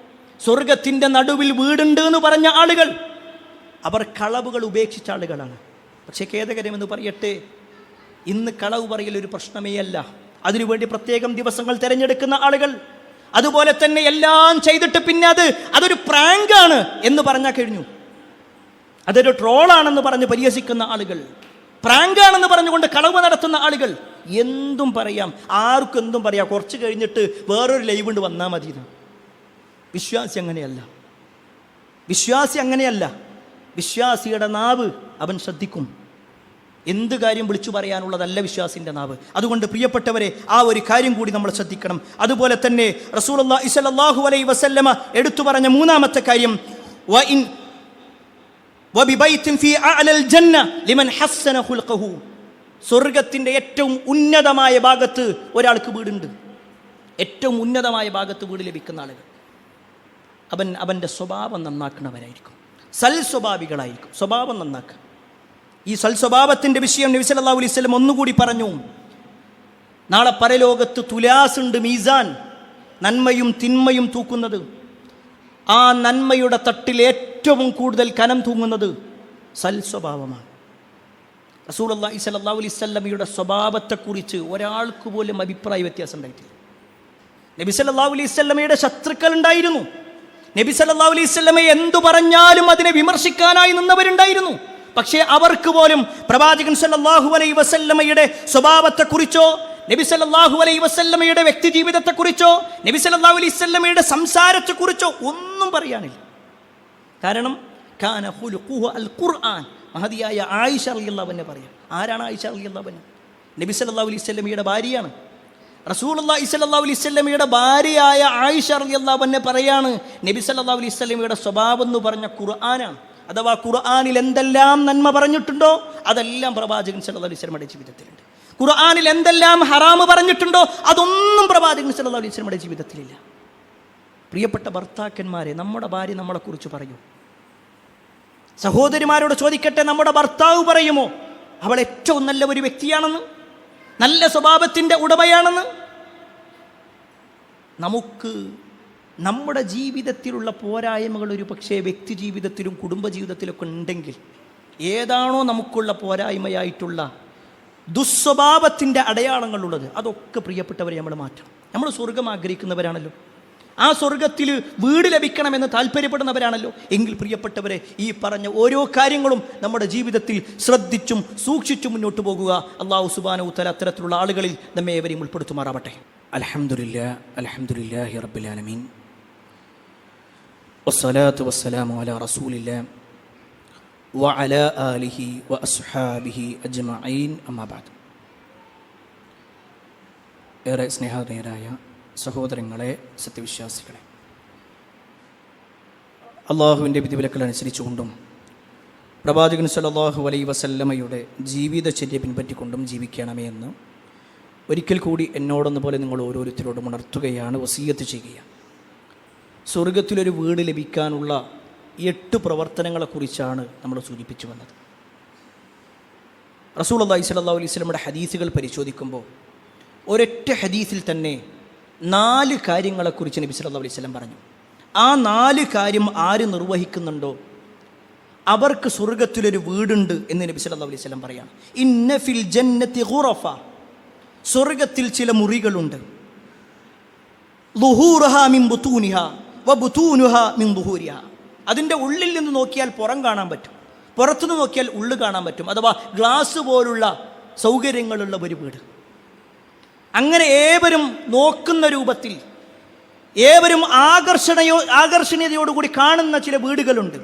സ്വർഗത്തിൻ്റെ നടുവിൽ വീടുണ്ട് എന്ന് പറഞ്ഞ ആളുകൾ അവർ കളവുകൾ ഉപേക്ഷിച്ച ആളുകളാണ്. പക്ഷേ ഖേദകരമെന്ന് പറയട്ടെ, ഇന്ന് കളവ് പറയൽ ഒരു പ്രശ്നമേ അല്ല. അതിനുവേണ്ടി പ്രത്യേകം ദിവസങ്ങൾ തിരഞ്ഞെടുക്കുന്ന ആളുകൾ, അതുപോലെ തന്നെ എല്ലാം ചെയ്തിട്ട് പിന്നെ അതൊരു പ്രാങ്കാണ് എന്ന് പറഞ്ഞാൽ കഴിഞ്ഞു, അതൊരു ട്രോളാണെന്ന് പറഞ്ഞ് പരിഹസിക്കുന്ന ആളുകൾ, പ്രാങ്കാണെന്ന് പറഞ്ഞുകൊണ്ട് കളവ് നടത്തുന്ന ആളുകൾ, എന്തും പറയാം, ആർക്കും എന്തും പറയാം. കുറച്ച് കഴിഞ്ഞിട്ട് വേറൊരു ലൈവ് കൊണ്ട് വന്നാൽ മതി. വിശ്വാസി അങ്ങനെയല്ല, വിശ്വാസി അങ്ങനെയല്ല. വിശ്വാസിയുടെ നാവ് അവൻ ശ്രദ്ധിക്കും. എന്ത് കാര്യം വിളിച്ചു പറയാനുള്ളതല്ല വിശ്വാസിൻ്റെ നാവ്. അതുകൊണ്ട് പ്രിയപ്പെട്ടവരെ, ആ ഒരു കാര്യം കൂടി നമ്മൾ ശ്രദ്ധിക്കണം. അതുപോലെ തന്നെ റസൂലുള്ളാഹി സ്വല്ലല്ലാഹു അലൈഹി വസല്ലമ എടുത്തു പറഞ്ഞ 3-ാമത്തെ കാര്യം വബിബൈത്തിൻ ഫീ അഅലൽ ജന്ന ലിമൻ ഹസ്സന ഖുൽഖഹു. സ്വർഗത്തിന്റെ ഏറ്റവും ഉന്നതമായ ഭാഗത്ത് ഒരാൾക്ക് വീടുണ്ട്. ഏറ്റവും ഉന്നതമായ ഭാഗത്ത് വീട് ലഭിക്കുന്ന ആളുകൾ അവൻ്റെ സ്വഭാവം നന്നാക്കുന്നവരായിരിക്കും, സൽ സ്വഭാവികളായിരിക്കും. സ്വഭാവം നന്നാക്കുക. ഈ സൽ സ്വഭാവത്തിൻ്റെ വിഷയം നബി സല്ലല്ലാഹു അലൈഹി വസല്ലം ഒന്നുകൂടി പറഞ്ഞു. നാളെ പരലോകത്ത് തുലാസുണ്ട്, മീസാൻ, നന്മയും തിന്മയും തൂക്കുന്നത്. ആ നന്മയുടെ തട്ടിൽ ഏറ്റവും കൂടുതൽ കനം തൂങ്ങുന്നത് സൽ സ്വഭാവമാണ്. റസൂലുള്ളാഹി സ്വല്ലല്ലാഹു അലൈഹി വസല്ലമയുടെ സ്വഭാവത്തെക്കുറിച്ച് ഒരാൾക്ക് പോലും അഭിപ്രായ വ്യത്യാസം ഉണ്ടായിട്ടില്ല. നബി സല്ലല്ലാഹു അലൈഹി വസല്ലമയുടെ ശത്രുക്കൾ ഉണ്ടായിരുന്നു. നബി സല്ലല്ലാഹു അലൈഹി വസല്ലമയെ എന്തു പറഞ്ഞാലും അതിനെ വിമർശിക്കാനായി നിന്നവരുണ്ടായിരുന്നു. പക്ഷേ അവർക്ക് പോലും പ്രവാചകൻ സല്ലല്ലാഹു അലൈഹി വസല്ലമയുടെ സ്വഭാവത്തെക്കുറിച്ചോ നബി സല്ലല്ലാഹു അലൈഹി വസല്ലമയുടെ വ്യക്തി ജീവിതത്തെക്കുറിച്ചോ നബി സല്ലല്ലാഹു അലൈഹി വസല്ലമയുടെ സംസാരത്തെക്കുറിച്ചോ ഒന്നും പറയാനില്ല. കാരണം കാന ഖുലുഖുഹു അൽ ഖുർആൻ. മഹദിയായ ആയിഷ റളിയല്ലാഹു അൻഹ പറയാം. ആരാണ് ആയിഷ റളിയല്ലാഹു അൻഹ? നബി സല്ലല്ലാഹു അലൈഹി വസല്ലമയുടെ ഭാര്യയാണ്. റസൂലുള്ളാഹി സ്വല്ലല്ലാഹു അലൈഹി വസല്ലമയുടെ ഭാര്യയായ ആയിഷ റളിയല്ലാഹു അൻഹ പറയാണ്, നബി സല്ലല്ലാഹു അലൈഹി വസല്ലമയുടെ സ്വഭാവം എന്ന് പറഞ്ഞ ഖുർആനാണ്. അഥവാ ഖുർആനിൽ എന്തെല്ലാം നന്മ പറഞ്ഞിട്ടുണ്ടോ അതെല്ലാം പ്രവാചകൻ സല്ലല്ലാഹു അലൈഹി വസല്ലമയുടെ ജീവിതത്തിലുണ്ട്. ഖുർആനിൽ എന്തെല്ലാം ഹറാമ് പറഞ്ഞിട്ടുണ്ടോ അതൊന്നും പ്രവാചകൻ സല്ലല്ലാഹു അലൈഹി വസല്ലമയുടെ ജീവിതത്തിലില്ല. പ്രിയപ്പെട്ട ഭർത്താക്കന്മാരെ, നമ്മുടെ ഭാര്യ നമ്മളെക്കുറിച്ച് പറയൂ. സഹോദരിമാരോട് ചോദിക്കട്ടെ, നമ്മുടെ ഭർത്താവ് പറയുമോ അവൾ ഏറ്റവും നല്ല ഒരു വ്യക്തിയാണെന്ന്, നല്ല സ്വഭാവത്തിൻ്റെ ഉടമയാണെന്ന്? നമുക്ക് നമ്മുടെ ജീവിതത്തിലുള്ള പോരായ്മകൾ ഒരു പക്ഷേ വ്യക്തി ജീവിതത്തിലും കുടുംബജീവിതത്തിലൊക്കെ ഉണ്ടെങ്കിൽ ഏതാണോ നമുക്കുള്ള പോരായ്മയായിട്ടുള്ള ദുസ്വഭാവത്തിൻ്റെ അടയാളങ്ങളുള്ളത് അതൊക്കെ പ്രിയപ്പെട്ടവരെ നമ്മൾ മാറ്റണം. നമ്മൾ സ്വർഗം ആഗ്രഹിക്കുന്നവരാണല്ലോ, ആ സ്വർഗത്തിൽ വീട് ലഭിക്കണമെന്ന് താല്പര്യപ്പെടുന്നവരാണല്ലോ. എങ്കിൽ പ്രിയപ്പെട്ടവരെ, ഈ പറഞ്ഞ ഓരോ കാര്യങ്ങളും നമ്മുടെ ജീവിതത്തിൽ ശ്രദ്ധിച്ചും സൂക്ഷിച്ചും മുന്നോട്ട് പോകുക. അല്ലാഹു സുബ്ഹാനഹു വ തആല അത്തരത്തിലുള്ള ആളുകളിൽ നമ്മെ ഏവരെയും ഉൾപ്പെടുത്തുമാറാവട്ടെ. അൽഹംദുലില്ലാഹി അൽഹംദുലില്ലാഹി റബ്ബിൽ ആലമീൻ വസ്സലാത്തു വസ്സലാമു അലാ റസൂലില്ലാഹി വഅലാ ആലിഹി വഅസ്ഹാബിഹി അജ്മഈൻ. അമ്മാ ബഅദ്. ഏറെ സ്നേഹധേയരായ സഹോദരങ്ങളെ, സത്യവിശ്വാസികളെ, അള്ളാഹുവിൻ്റെ വിധിവിലക്കുകൾ അനുസരിച്ചുകൊണ്ടും പ്രവാചകൻ സല്ലല്ലാഹു അലൈഹി വസല്ലമയുടെ ജീവിതചര്യ പിൻപറ്റിക്കൊണ്ടും ജീവിക്കണമേ എന്ന് ഒരിക്കൽ കൂടി എന്നോടൊന്നുപോലെ നിങ്ങൾ ഓരോരുത്തരോടും ഉണർത്തുകയാണ്, വസിയ്യത്ത് ചെയ്യുകയാണ്. സ്വർഗത്തിലൊരു വീട് ലഭിക്കാനുള്ള 8 പ്രവർത്തനങ്ങളെക്കുറിച്ചാണ് നമ്മൾ സൂചിപ്പിച്ചു വന്നത്. റസൂലുള്ളാഹി സ്വല്ലല്ലാഹു അലൈഹി വസല്ലമയുടെ ഹദീസുകൾ പരിശോധിക്കുമ്പോൾ ഒരൊറ്റ ഹദീസിൽ തന്നെ 4 കാര്യങ്ങളെക്കുറിച്ച് നബി സല്ലല്ലാഹു അലൈഹി വസല്ലം പറഞ്ഞു. ആ 4 കാര്യം ആര് നിർവഹിക്കുന്നുണ്ടോ അവർക്ക് സ്വർഗത്തിലൊരു വീടുണ്ട് എന്ന് നബി സല്ലല്ലാഹു അലൈഹി വസല്ലം പറയാണ്. ഇന്ന ഫിൽ ജന്നതി ഖുറഫ, സ്വർഗത്തിൽ ചില മുറികളുണ്ട്. ളുഹൂറുഹാ മിൻ ബുതൂനിഹാ വബുതൂനുഹാ മിൻ ളുഹൂരിഹാ. അതിൻ്റെ ഉള്ളിൽ നിന്ന് നോക്കിയാൽ പുറം കാണാൻ പറ്റും, പുറത്തുനിന്ന് നോക്കിയാൽ ഉള്ളു കാണാൻ പറ്റും. അഥവാ ഗ്ലാസ് പോലുള്ള സൗകര്യങ്ങളുള്ള ഒരു വീട്. അങ്ങനെ ഏവരും നോക്കുന്ന രൂപത്തിൽ, ഏവരും ആകർഷണീയതയോടുകൂടി കാണുന്ന ചില വീടുകളുണ്ട്.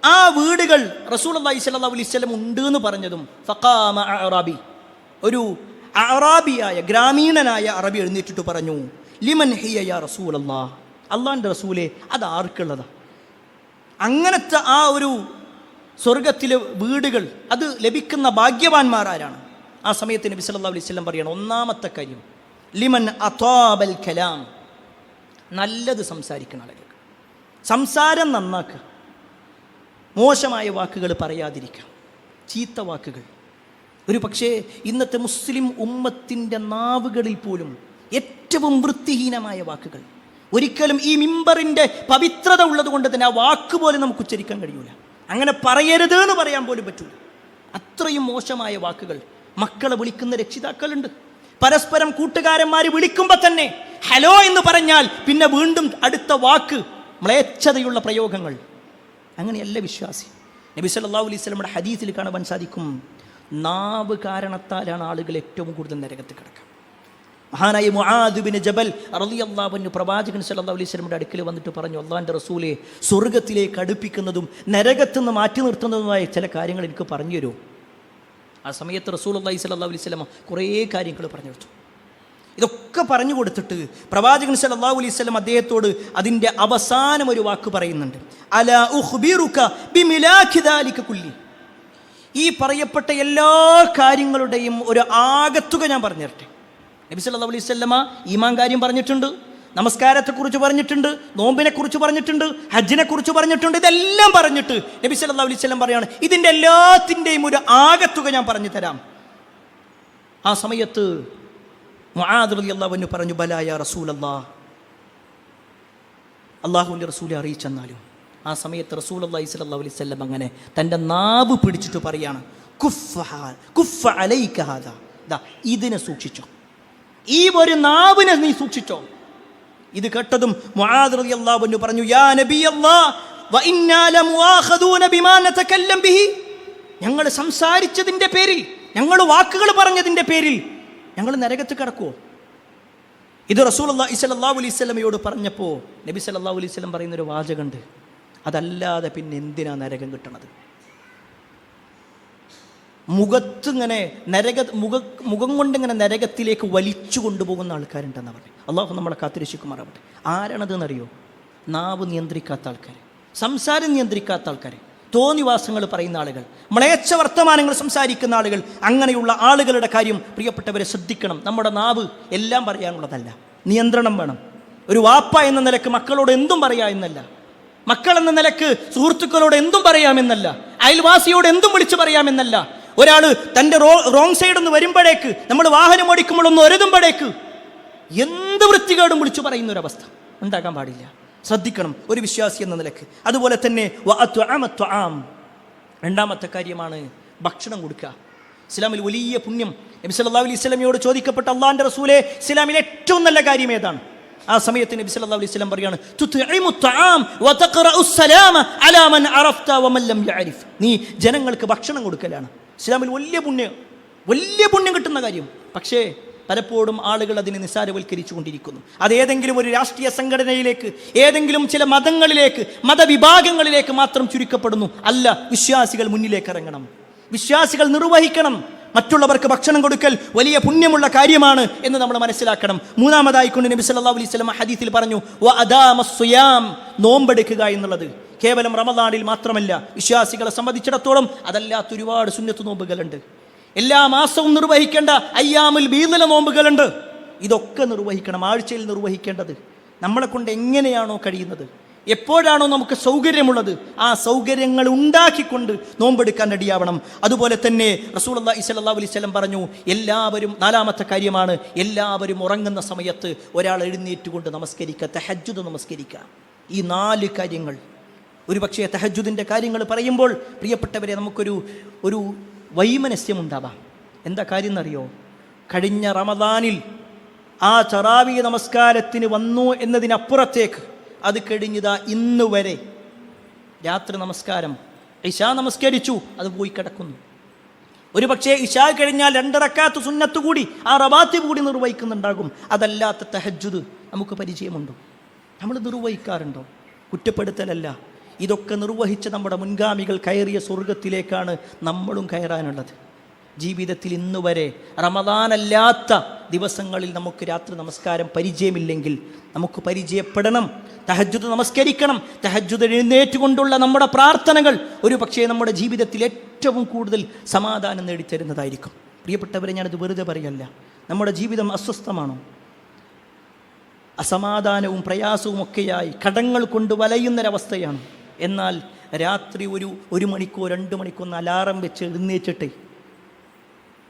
ആ വീടുകൾ റസൂലുള്ളാഹി സ്വല്ലല്ലാഹു അലൈഹി വസല്ലം ഉണ്ട് എന്ന് പറഞ്ഞതും ഫഖാമ അഅറാബി, ഒരു അഅറാബിയായ ഗ്രാമീണനായ അറബി എഴുന്നേറ്റിട്ട് പറഞ്ഞു, ലിമൻ ഹിയ യാ റസൂലല്ലാഹ്, അള്ളാഹിൻ്റെ റസൂലേ അത് ആർക്കുള്ളതാ? അങ്ങനത്തെ ആ ഒരു സ്വർഗത്തിലെ വീടുകൾ അത് ലഭിക്കുന്ന ഭാഗ്യവാന്മാരാരാണ്? ആ സമയത്ത് നബി സല്ലല്ലാഹു അലൈഹി വസല്ലം പറയണം, ഒന്നാമത്തെ കാര്യം ലിമൻ അതാബൽ കലാം, നല്ലത് സംസാരിക്കുന്ന ആളുകൾ. സംസാരം നന്നാക്കുക, മോശമായ വാക്കുകൾ പറയാതിരിക്കുക, ചീത്ത വാക്കുകൾ. ഒരു പക്ഷേ ഇന്നത്തെ മുസ്ലിം ഉമ്മത്തിൻ്റെ നാവുകളിൽ പോലും ഏറ്റവും വൃത്തിഹീനമായ വാക്കുകൾ. ഒരിക്കലും ഈ മിമ്പറിൻ്റെ പവിത്രത ഉള്ളത് കൊണ്ട് തന്നെ ആ വാക്ക് പോലും നമുക്ക് ഉച്ചരിക്കാൻ കഴിയൂല. അങ്ങനെ പറയരുത് എന്ന് പറയാൻ പോലും പറ്റൂല. അത്രയും മോശമായ വാക്കുകൾ. മക്കളെ വിളിക്കുന്ന രക്ഷിതാക്കളുണ്ട്. പരസ്പരം കൂട്ടുകാരന്മാർ വിളിക്കുമ്പോൾ തന്നെ ഹലോ എന്ന് പറഞ്ഞാൽ പിന്നെ വീണ്ടും അടുത്ത വാക്ക്, മ്ലേച്ഛതയുള്ള പ്രയോഗങ്ങൾ. അങ്ങനെയല്ല വിശ്വാസി. നബി സല്ലല്ലാഹു അലൈഹി വസല്ലമയുടെ ഹദീസിൽ കാണുവാൻ സാധിക്കും, നാവ് കാരണത്താലാണ് ആളുകൾ ഏറ്റവും കൂടുതൽ നരകത്തിൽ കിടക്കുക. മഹാനായ മുആദ് ബിൻ ജബൽ റളിയല്ലാഹു അൻഹു പ്രവാചകൻ സല്ലല്ലാഹു അലൈഹി വസല്ലമയുടെ അടുക്കൽ വന്നിട്ട് പറഞ്ഞു, അല്ലാഹുവിൻ്റെ റസൂലേ, സ്വർഗത്തിലേക്ക് അടുപ്പിക്കുന്നതും നരകത്തിൽ നിന്ന് മാറ്റി നിർത്തുന്നതുമായ ചില കാര്യങ്ങൾ എനിക്ക് പറഞ്ഞു തരൂ. ആ സമയത്ത് റസൂലുള്ളാഹി സ്വല്ലല്ലാഹു അലൈഹി വസല്ലം കുറേ കാര്യങ്ങൾ പറഞ്ഞു കൊടുത്തു. ഇതൊക്കെ പറഞ്ഞു കൊടുത്തിട്ട് പ്രവാചകൻ സല്ലല്ലാഹു അലൈഹി വസല്ലം അദ്ദേഹത്തോട് അതിൻ്റെ അവസാനം ഒരു വാക്ക് പറയുന്നുണ്ട്. അലാ ഉഖ്ബിറുക ബിമിലാഖി ദാലിക കുല്ലി. ഈ പറയപ്പെട്ട എല്ലാ കാര്യങ്ങളുടെയും ഒരു ആകത്തുക ഞാൻ പറഞ്ഞു തരട്ടെ. നബി സല്ലല്ലാഹു അലൈഹി വസല്ലമ ഈമാൻ കാര്യം പറഞ്ഞിട്ടുണ്ട്, നമസ്കാരത്തെക്കുറിച്ച് പറഞ്ഞിട്ടുണ്ട്, നോമ്പിനെക്കുറിച്ച് പറഞ്ഞിട്ടുണ്ട്, ഹജ്ജിനെക്കുറിച്ച് പറഞ്ഞിട്ടുണ്ട്. ഇതെല്ലാം പറഞ്ഞിട്ട് നബി സല്ലല്ലാഹു അലൈഹി വസല്ലം പറയാണ്, ഇതിൻ്റെ എല്ലാത്തിൻ്റെയും ഒരു ആകത്തുക ഞാൻ പറഞ്ഞു തരാം. ആ സമയത്ത് മുആദ് റളിയല്ലാഹു അൻഹു പറഞ്ഞു, ബലാ യാ റസൂലല്ലാഹ്, അല്ലാഹുവിൻ്റെ റസൂലെ അറിയിച്ചെന്നാലും. ആ സമയത്ത് റസൂലുള്ളാഹി സ്വല്ലല്ലാഹു അലൈഹി വസല്ലം അങ്ങനെ തൻ്റെ നാവ് പിടിച്ചിട്ട് പറയാണ്, കുഫ്ഫ അലൈക ഹാദാ, ദാ ഇതിനെ സൂക്ഷിച്ചോ, ഈ ഒരു നാവിനെ നീ സൂക്ഷിച്ചോ. ഇത് കേട്ടതും മുആദ് റളിയല്ലാഹു അൻഹു പറഞ്ഞു, യാ നബിയല്ലാഹ് വ ഇന്നാ ലമുആഖദൂന ബിമാ നതകല്ലം ബിഹി, ഞങ്ങൾ സംസാരിച്ചതിൻ്റെ പേരിൽ, ഞങ്ങൾ വാക്കുകൾ പറഞ്ഞതിൻ്റെ പേരിൽ ഞങ്ങൾ നരകത്ത് കിടക്കുമോ? ഇത് റസൂലുള്ളാഹി സ്വല്ലല്ലാഹു അലൈഹി വസല്ലമയോട് പറഞ്ഞപ്പോൾ നബി സല്ലല്ലാഹു അലൈഹി വസല്ലം പറയുന്നൊരു വാചകമുണ്ട്, അതല്ലാതെ പിന്നെ എന്തിനാ നരകം കിട്ടണത്? മുഖത്തിങ്ങനെ മുഖം കൊണ്ടിങ്ങനെ നരകത്തിലേക്ക് വലിച്ചു കൊണ്ടുപോകുന്ന ആൾക്കാരുണ്ടെന്ന് പറഞ്ഞു. അള്ളാഹു നമ്മളെ കാത്തിരക്ഷിക്കുമാറാവട്ടെ. ആരാണതെന്നറിയോ? നാവ് നിയന്ത്രിക്കാത്ത ആൾക്കാർ, സംസാരം നിയന്ത്രിക്കാത്ത ആൾക്കാർ, തോന്നിവാസങ്ങൾ പറയുന്ന ആളുകൾ, മ്ലേച്ഛ വർത്തമാനങ്ങൾ സംസാരിക്കുന്ന ആളുകൾ. അങ്ങനെയുള്ള ആളുകളുടെ കാര്യം പ്രിയപ്പെട്ടവരെ ശ്രദ്ധിക്കണം. നമ്മുടെ നാവ് എല്ലാം പറയാനുള്ളതല്ല, നിയന്ത്രണം വേണം. ഒരു വാപ്പ എന്ന നിലക്ക് മക്കളോട് എന്തും പറയാ എന്നല്ല, മക്കൾ എന്ന നിലക്ക് സുഹൃത്തുക്കളോട് എന്തും പറയാമെന്നല്ല, അയൽവാസിയോട് എന്തും വിളിച്ചു പറയാമെന്നല്ല. ഒരാൾ തൻ്റെ റോങ് സൈഡിൽ നിന്ന് വരുമ്പോഴേക്ക്, നമ്മൾ വാഹനം ഓടിക്കുമ്പോൾ ഒന്ന് ഒരുതുമ്പോഴേക്ക് എന്ത് വൃത്തികേടും വിളിച്ചു പറയുന്നൊരവസ്ഥ ഉണ്ടാകാൻ പാടില്ല. ശ്രദ്ധിക്കണം ഒരു വിശ്വാസി എന്ന നിലക്ക്. അതുപോലെ തന്നെ രണ്ടാമത്തെ കാര്യമാണ് ഭക്ഷണം കൊടുക്കുക. ഇസ്ലാമിൽ വലിയ പുണ്യം. നബി സല്ലല്ലാഹു അലൈഹി വസല്ലമയോട് ചോദിക്കപ്പെട്ട അള്ളാഹിൻ്റെ റസൂലേ, ഇസ്ലാമിലെ ഏറ്റവും നല്ല കാര്യം ഏതാണ്? ആ സമയത്ത് നബി സല്ലല്ലാഹു അലൈഹി വസല്ലം പറയാണ്, തുത്ഇമു തആം വതഖറഉ സലാമ അലാ മൻ അറഫ്ത വമൻ ലം യഅരിഫ്. നീ ജനങ്ങൾക്ക് ഭക്ഷണം കൊടുക്കലാണ് ഇസ്ലാമിൽ വലിയ പുണ്യം കിട്ടുന്ന കാര്യം. പക്ഷേ പലപ്പോഴും ആളുകൾ അതിനെ നിസ്സാരവൽക്കരിച്ചു കൊണ്ടിരിക്കുന്നു. അത് ഏതെങ്കിലും ഒരു രാഷ്ട്രീയ സംഘടനയിലേക്ക്, ഏതെങ്കിലും ചില മതങ്ങളിലേക്ക്, മതവിഭാഗങ്ങളിലേക്ക് മാത്രം ചുരുക്കപ്പെടുന്നു. അല്ല, വിശ്വാസികൾ മുന്നിലേക്ക് ഇറങ്ങണം, വിശ്വാസികൾ നിർവഹിക്കണം. മറ്റുള്ളവർക്ക് ഭക്ഷണം കൊടുക്കൽ വലിയ പുണ്യമുള്ള കാര്യമാണ് എന്ന് നമ്മൾ മനസ്സിലാക്കണം. മൂന്നാമതായിക്കൊണ്ട് നബി സല്ലല്ലാഹു അലൈഹി വസല്ലം ഹദീസിൽ പറഞ്ഞു, വഅദാമസ്സിയാം, നോമ്പെടുക്കുക എന്നുള്ളത് കേവലം റമദാനിൽ മാത്രമല്ല. വിശ്വാസികളെ സംബന്ധിച്ചിടത്തോളം അതല്ലാത്ത ഒരുപാട് സുന്നത്ത് നോമ്പുകളുണ്ട്. എല്ലാ മാസവും നിർവഹിക്കേണ്ട അയ്യാമുൽ ബീദിലെ നോമ്പുകളുണ്ട്. ഇതൊക്കെ നിർവഹിക്കണം, ആഴ്ചയിൽ നിർവഹിക്കേണ്ടത്. നമ്മളെ കൊണ്ട് എങ്ങനെയാണോ കഴിയുന്നത്, എപ്പോഴാണോ നമുക്ക് സൗകര്യമുള്ളത്, ആ സൗകര്യങ്ങൾ ഉണ്ടാക്കിക്കൊണ്ട് നോമ്പെടുക്കാൻ റെഡിയാവണം. അതുപോലെ തന്നെ റസൂലുള്ളാഹി സ്വല്ലല്ലാഹു അലൈഹി വസല്ലം പറഞ്ഞു, എല്ലാവരും, നാലാമത്തെ കാര്യമാണ്, എല്ലാവരും ഉറങ്ങുന്ന സമയത്ത് ഒരാൾ എഴുന്നേറ്റുകൊണ്ട് നമസ്കരിക്കുക, തഹജ്ജുദ് നമസ്കരിക്കുക. ഈ 4 കാര്യങ്ങൾ. ഒരു പക്ഷേ തഹജ്ജുദിൻ്റെ കാര്യങ്ങൾ പറയുമ്പോൾ പ്രിയപ്പെട്ടവരെ നമുക്കൊരു വൈമനസ്യമുണ്ടാവാം. എന്താ കാര്യം എന്നറിയോ? കഴിഞ്ഞ റമദാനിൽ ആ തറാവീഹ് നമസ്കാരത്തിന് വന്നു എന്നതിനപ്പുറത്തേക്ക് അത് കഴിഞ്ഞതാ ഇന്ന് വരെ രാത്രി നമസ്കാരം, ഇശാ നമസ്കരിച്ചു, അത് പോയി കിടക്കുന്നു. ഒരു പക്ഷേ ഇശാ കഴിഞ്ഞാൽ 2 റക്അത്ത് സുന്നത്ത് കൂടി, ആ റവാത്തിബ് കൂടി നിർവഹിക്കുന്നുണ്ടാകും. അതല്ലാത്ത തഹജ്ജുദ് നമുക്ക് പരിചയമുണ്ടോ? നമ്മൾ നിർവഹിക്കാറുണ്ടോ? കുറ്റപ്പെടുത്തലല്ല, ഇതൊക്കെ നിർവഹിച്ച് നമ്മുടെ മുൻഗാമികൾ കയറിയ സ്വർഗത്തിലേക്കാണ് നമ്മളും കയറാനുള്ളത്. ജീവിതത്തിൽ ഇന്ന് വരെ റമദാനല്ലാത്ത ദിവസങ്ങളിൽ നമുക്ക് രാത്രി നമസ്കാരം പരിചയമില്ലെങ്കിൽ നമുക്ക് പരിചയപ്പെടണം. തഹജ്ജുദ് നമസ്കരിക്കണം. തഹജ്ജുദ് എഴുന്നേറ്റുകൊണ്ടുള്ള നമ്മുടെ പ്രാർത്ഥനകൾ ഒരു പക്ഷേ നമ്മുടെ ജീവിതത്തിൽ ഏറ്റവും കൂടുതൽ സമാധാനം നേടിത്തരുന്നതായിരിക്കും. പ്രിയപ്പെട്ടവരെ, ഞാനത് വെറുതെ പറയല്ല. നമ്മുടെ ജീവിതം അസ്വസ്ഥമാണോ? അസമാധാനവും പ്രയാസവും ഒക്കെയായി കടങ്ങൾ കൊണ്ട് വലയുന്നൊരവസ്ഥയാണ്. എന്നാൽ രാത്രി ഒരു മണിക്കോ 2 മണിക്കോ ഒന്ന് അലാറം വെച്ച് എഴുന്നേറ്റിട്ട്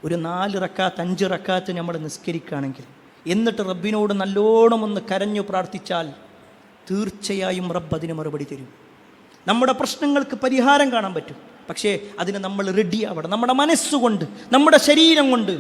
ഒരു 4 റക്അത്ത് 5 റക്അത്ത് നമ്മൾ നിസ്കരിക്കുകയാണെങ്കിൽ, എന്നിട്ട് റബ്ബിനോട് നല്ലോണം ഒന്ന് കരഞ്ഞു പ്രാർത്ഥിച്ചാൽ തീർച്ചയായും റബ്ബ് അതിന് മറുപടി തരും. നമ്മുടെ പ്രശ്നങ്ങൾക്ക് പരിഹാരം കാണാൻ പറ്റും. പക്ഷേ അതിന് നമ്മൾ റെഡിയാവണം. നമ്മുടെ മനസ്സുകൊണ്ട്, നമ്മുടെ ശരീരം കൊണ്ട്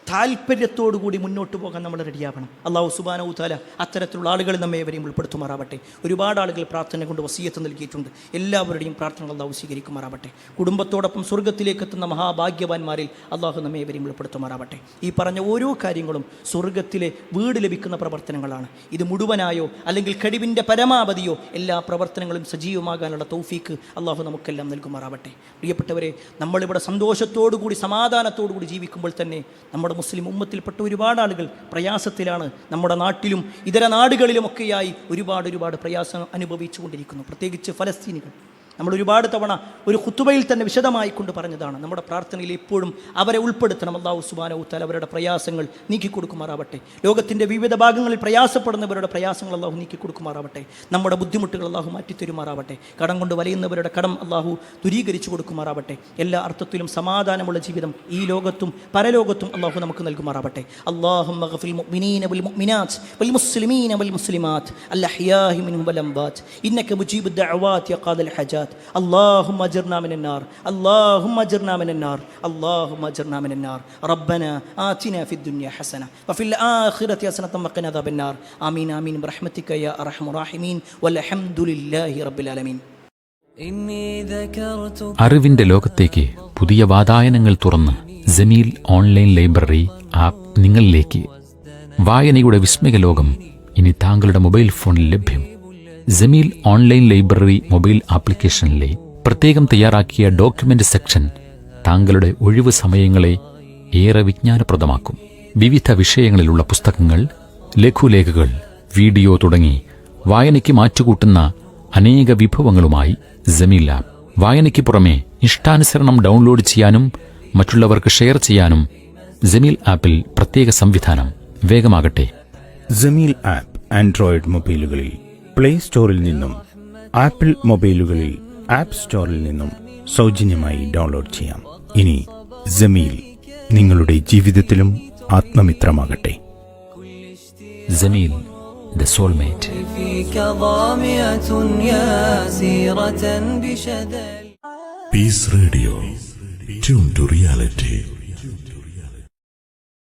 താല്പര്യത്തോടു കൂടി മുന്നോട്ട് പോകാൻ നമ്മൾ റെഡിയാവണം. അല്ലാഹു സുബ്ഹാനഹു വ തആല അത്തരത്തിലുള്ള ആളുകൾ നമ്മെ ഏവരെയും ഉൾപ്പെടുത്തുമാറാവട്ടെ. ഒരുപാട് ആളുകൾ പ്രാർത്ഥന കൊണ്ട് വസിയത്ത് നൽകിയിട്ടുണ്ട്. എല്ലാവരുടെയും പ്രാർത്ഥനകൾ അല്ലാഹു സ്വീകരിക്കുമാറാവട്ടെ. കുടുംബത്തോടൊപ്പം സ്വർഗ്ഗത്തിലേക്ക് എത്തുന്ന മഹാഭാഗ്യവാന്മാരിൽ അല്ലാഹു നമ്മെ ഏവരെയും ഉൾപ്പെടുത്തുമാറാവട്ടെ. ഈ പറഞ്ഞ ഓരോ കാര്യങ്ങളും സ്വർഗ്ഗത്തിലെ വീട് ലഭിക്കുന്ന പ്രവർത്തനങ്ങളാണ്. ഇത് മുഴുവനായോ അല്ലെങ്കിൽ കഴിവിൻ്റെ പരമാവധിയോ എല്ലാ പ്രവർത്തനങ്ങളും സജീവമാകാനുള്ള തൗഫീക്ക് അല്ലാഹു നമുക്കെല്ലാം നൽകുമാറാവട്ടെ. പ്രിയപ്പെട്ടവരെ, നമ്മളിവിടെ സന്തോഷത്തോടു കൂടി സമാധാനത്തോടു കൂടി ജീവിക്കുമ്പോൾ തന്നെ നമ്മുടെ മുസ്ലിം ഉമ്മത്തിൽപ്പെട്ട ഒരുപാട് ആളുകൾ പ്രയാസത്തിലാണ്. നമ്മുടെ നാട്ടിലും ഇതര നാടുകളിലുമൊക്കെയായി ഒരുപാട് പ്രയാസം അനുഭവിച്ചു കൊണ്ടിരിക്കുന്നു. പ്രത്യേകിച്ച് ഫലസ്തീനികൾ. നമ്മൾ ഒരുപാട് തവണ ഒരു ഖുതുബയിൽ തന്നെ വിശദമായി കൊണ്ട് പറഞ്ഞതാണ്. നമ്മുടെ പ്രാർത്ഥനയിൽ എപ്പോഴും അവരെ ഉൾപ്പെടുത്തണം. അല്ലാഹു സുബ്ഹാനഹു വ തആല അവരുടെ പ്രയാസങ്ങൾ നീക്കിക്കൊടുക്കുമാറാവട്ടെ. ലോകത്തിൻ്റെ വിവിധ ഭാഗങ്ങളിൽ പ്രയാസപ്പെടുന്നവരുടെ പ്രയാസങ്ങൾ അല്ലാഹു നീക്കിക്കൊടുക്കുമാറാവട്ടെ. നമ്മുടെ ബുദ്ധിമുട്ടുകൾ അല്ലാഹു മാറ്റിത്തരുമാറാവട്ടെ. കടം കൊണ്ട് വലയുന്നവരുടെ കടം അല്ലാഹു ദൂരീകരിച്ചു കൊടുക്കുമാറാവട്ടെ. എല്ലാ അർത്ഥത്തിലും സമാധാനമുള്ള ജീവിതം ഈ ലോകത്തും പരലോകത്തും അല്ലാഹു നമുക്ക് നൽകുമാറാവട്ടെ. അല്ലാഹുമ്മ ഗഫിൽ മുഅ്മിനീന വൽ മുഅ്മിനാത്ത് വൽ മുസ്ലിമീന വൽ മുസ്ലിമാത്ത് അൽ അഹ്യാഇ മിൻഹും വൽ അംവാത്ത് ഇന്നക മുജീബുദ് ദഅവാത് യാ ഖാദിൽ ഹജാത്ത്. اللهم اجرنا من النار اللهم اجرنا من النار اللهم اجرنا من النار ربنا آتنا في الدنيا حسنة وفي الآخرة حسنة وقنا عذاب النار آمين آمين برحمتك يا أرحم الراحمين والحمد لله رب العالمين. അറിവിന്റെ ലോകത്തേക്ക് പുതിയ വാതായനങ്ങൾ തുറന്ന് ജമീൽ ഓൺലൈൻ ലൈബ്രറി ആപ്പ് നിങ്ങളിലേക്ക്. വായനയുടെ വിസ്മയ ലോകം ഇനി താങ്കളുടെ മൊബൈൽ ഫോണിൽ ലഭ്യം. ജമീൽ ഓൺലൈൻ ലൈബ്രറി മൊബൈൽ ആപ്ലിക്കേഷനിലെ പ്രത്യേകം തയ്യാറാക്കിയ ഡോക്യുമെന്റ് സെക്ഷൻ താങ്കളുടെ ഒഴിവു സമയങ്ങളെ ഏറെ വിജ്ഞാനപ്രദമാക്കും. വിവിധ വിഷയങ്ങളിലുള്ള പുസ്തകങ്ങൾ, ലഘുലേഖകൾ, വീഡിയോ തുടങ്ങി വായനയ്ക്ക് മാറ്റുകൂട്ടുന്ന അനേക വിഭവങ്ങളുമായി ജമീൽ ആപ്പ്. വായനയ്ക്ക് പുറമെ ഇഷ്ടാനുസരണം ഡൗൺലോഡ് ചെയ്യാനും മറ്റുള്ളവർക്ക് ഷെയർ ചെയ്യാനും ജമീൽ ആപ്പിൽ പ്രത്യേക സംവിധാനം. വേഗമാകട്ടെ. ജമീൽ ആപ്പ് ആൻഡ്രോയിഡ് മൊബൈലുകളിൽ പ്ലേ സ്റ്റോറിൽ നിന്നും ആപ്പിൾ മൊബൈലുകളിൽ ആപ്പ് സ്റ്റോറിൽ നിന്നും സൗജന്യമായി ഡൗൺലോഡ് ചെയ്യാം. ഇനി ജമീൽ നിങ്ങളുടെ ജീവിതത്തിലും ആത്മമിത്രമാകട്ടെ. Jameel the soulmate. Peace Radio. Tune to reality.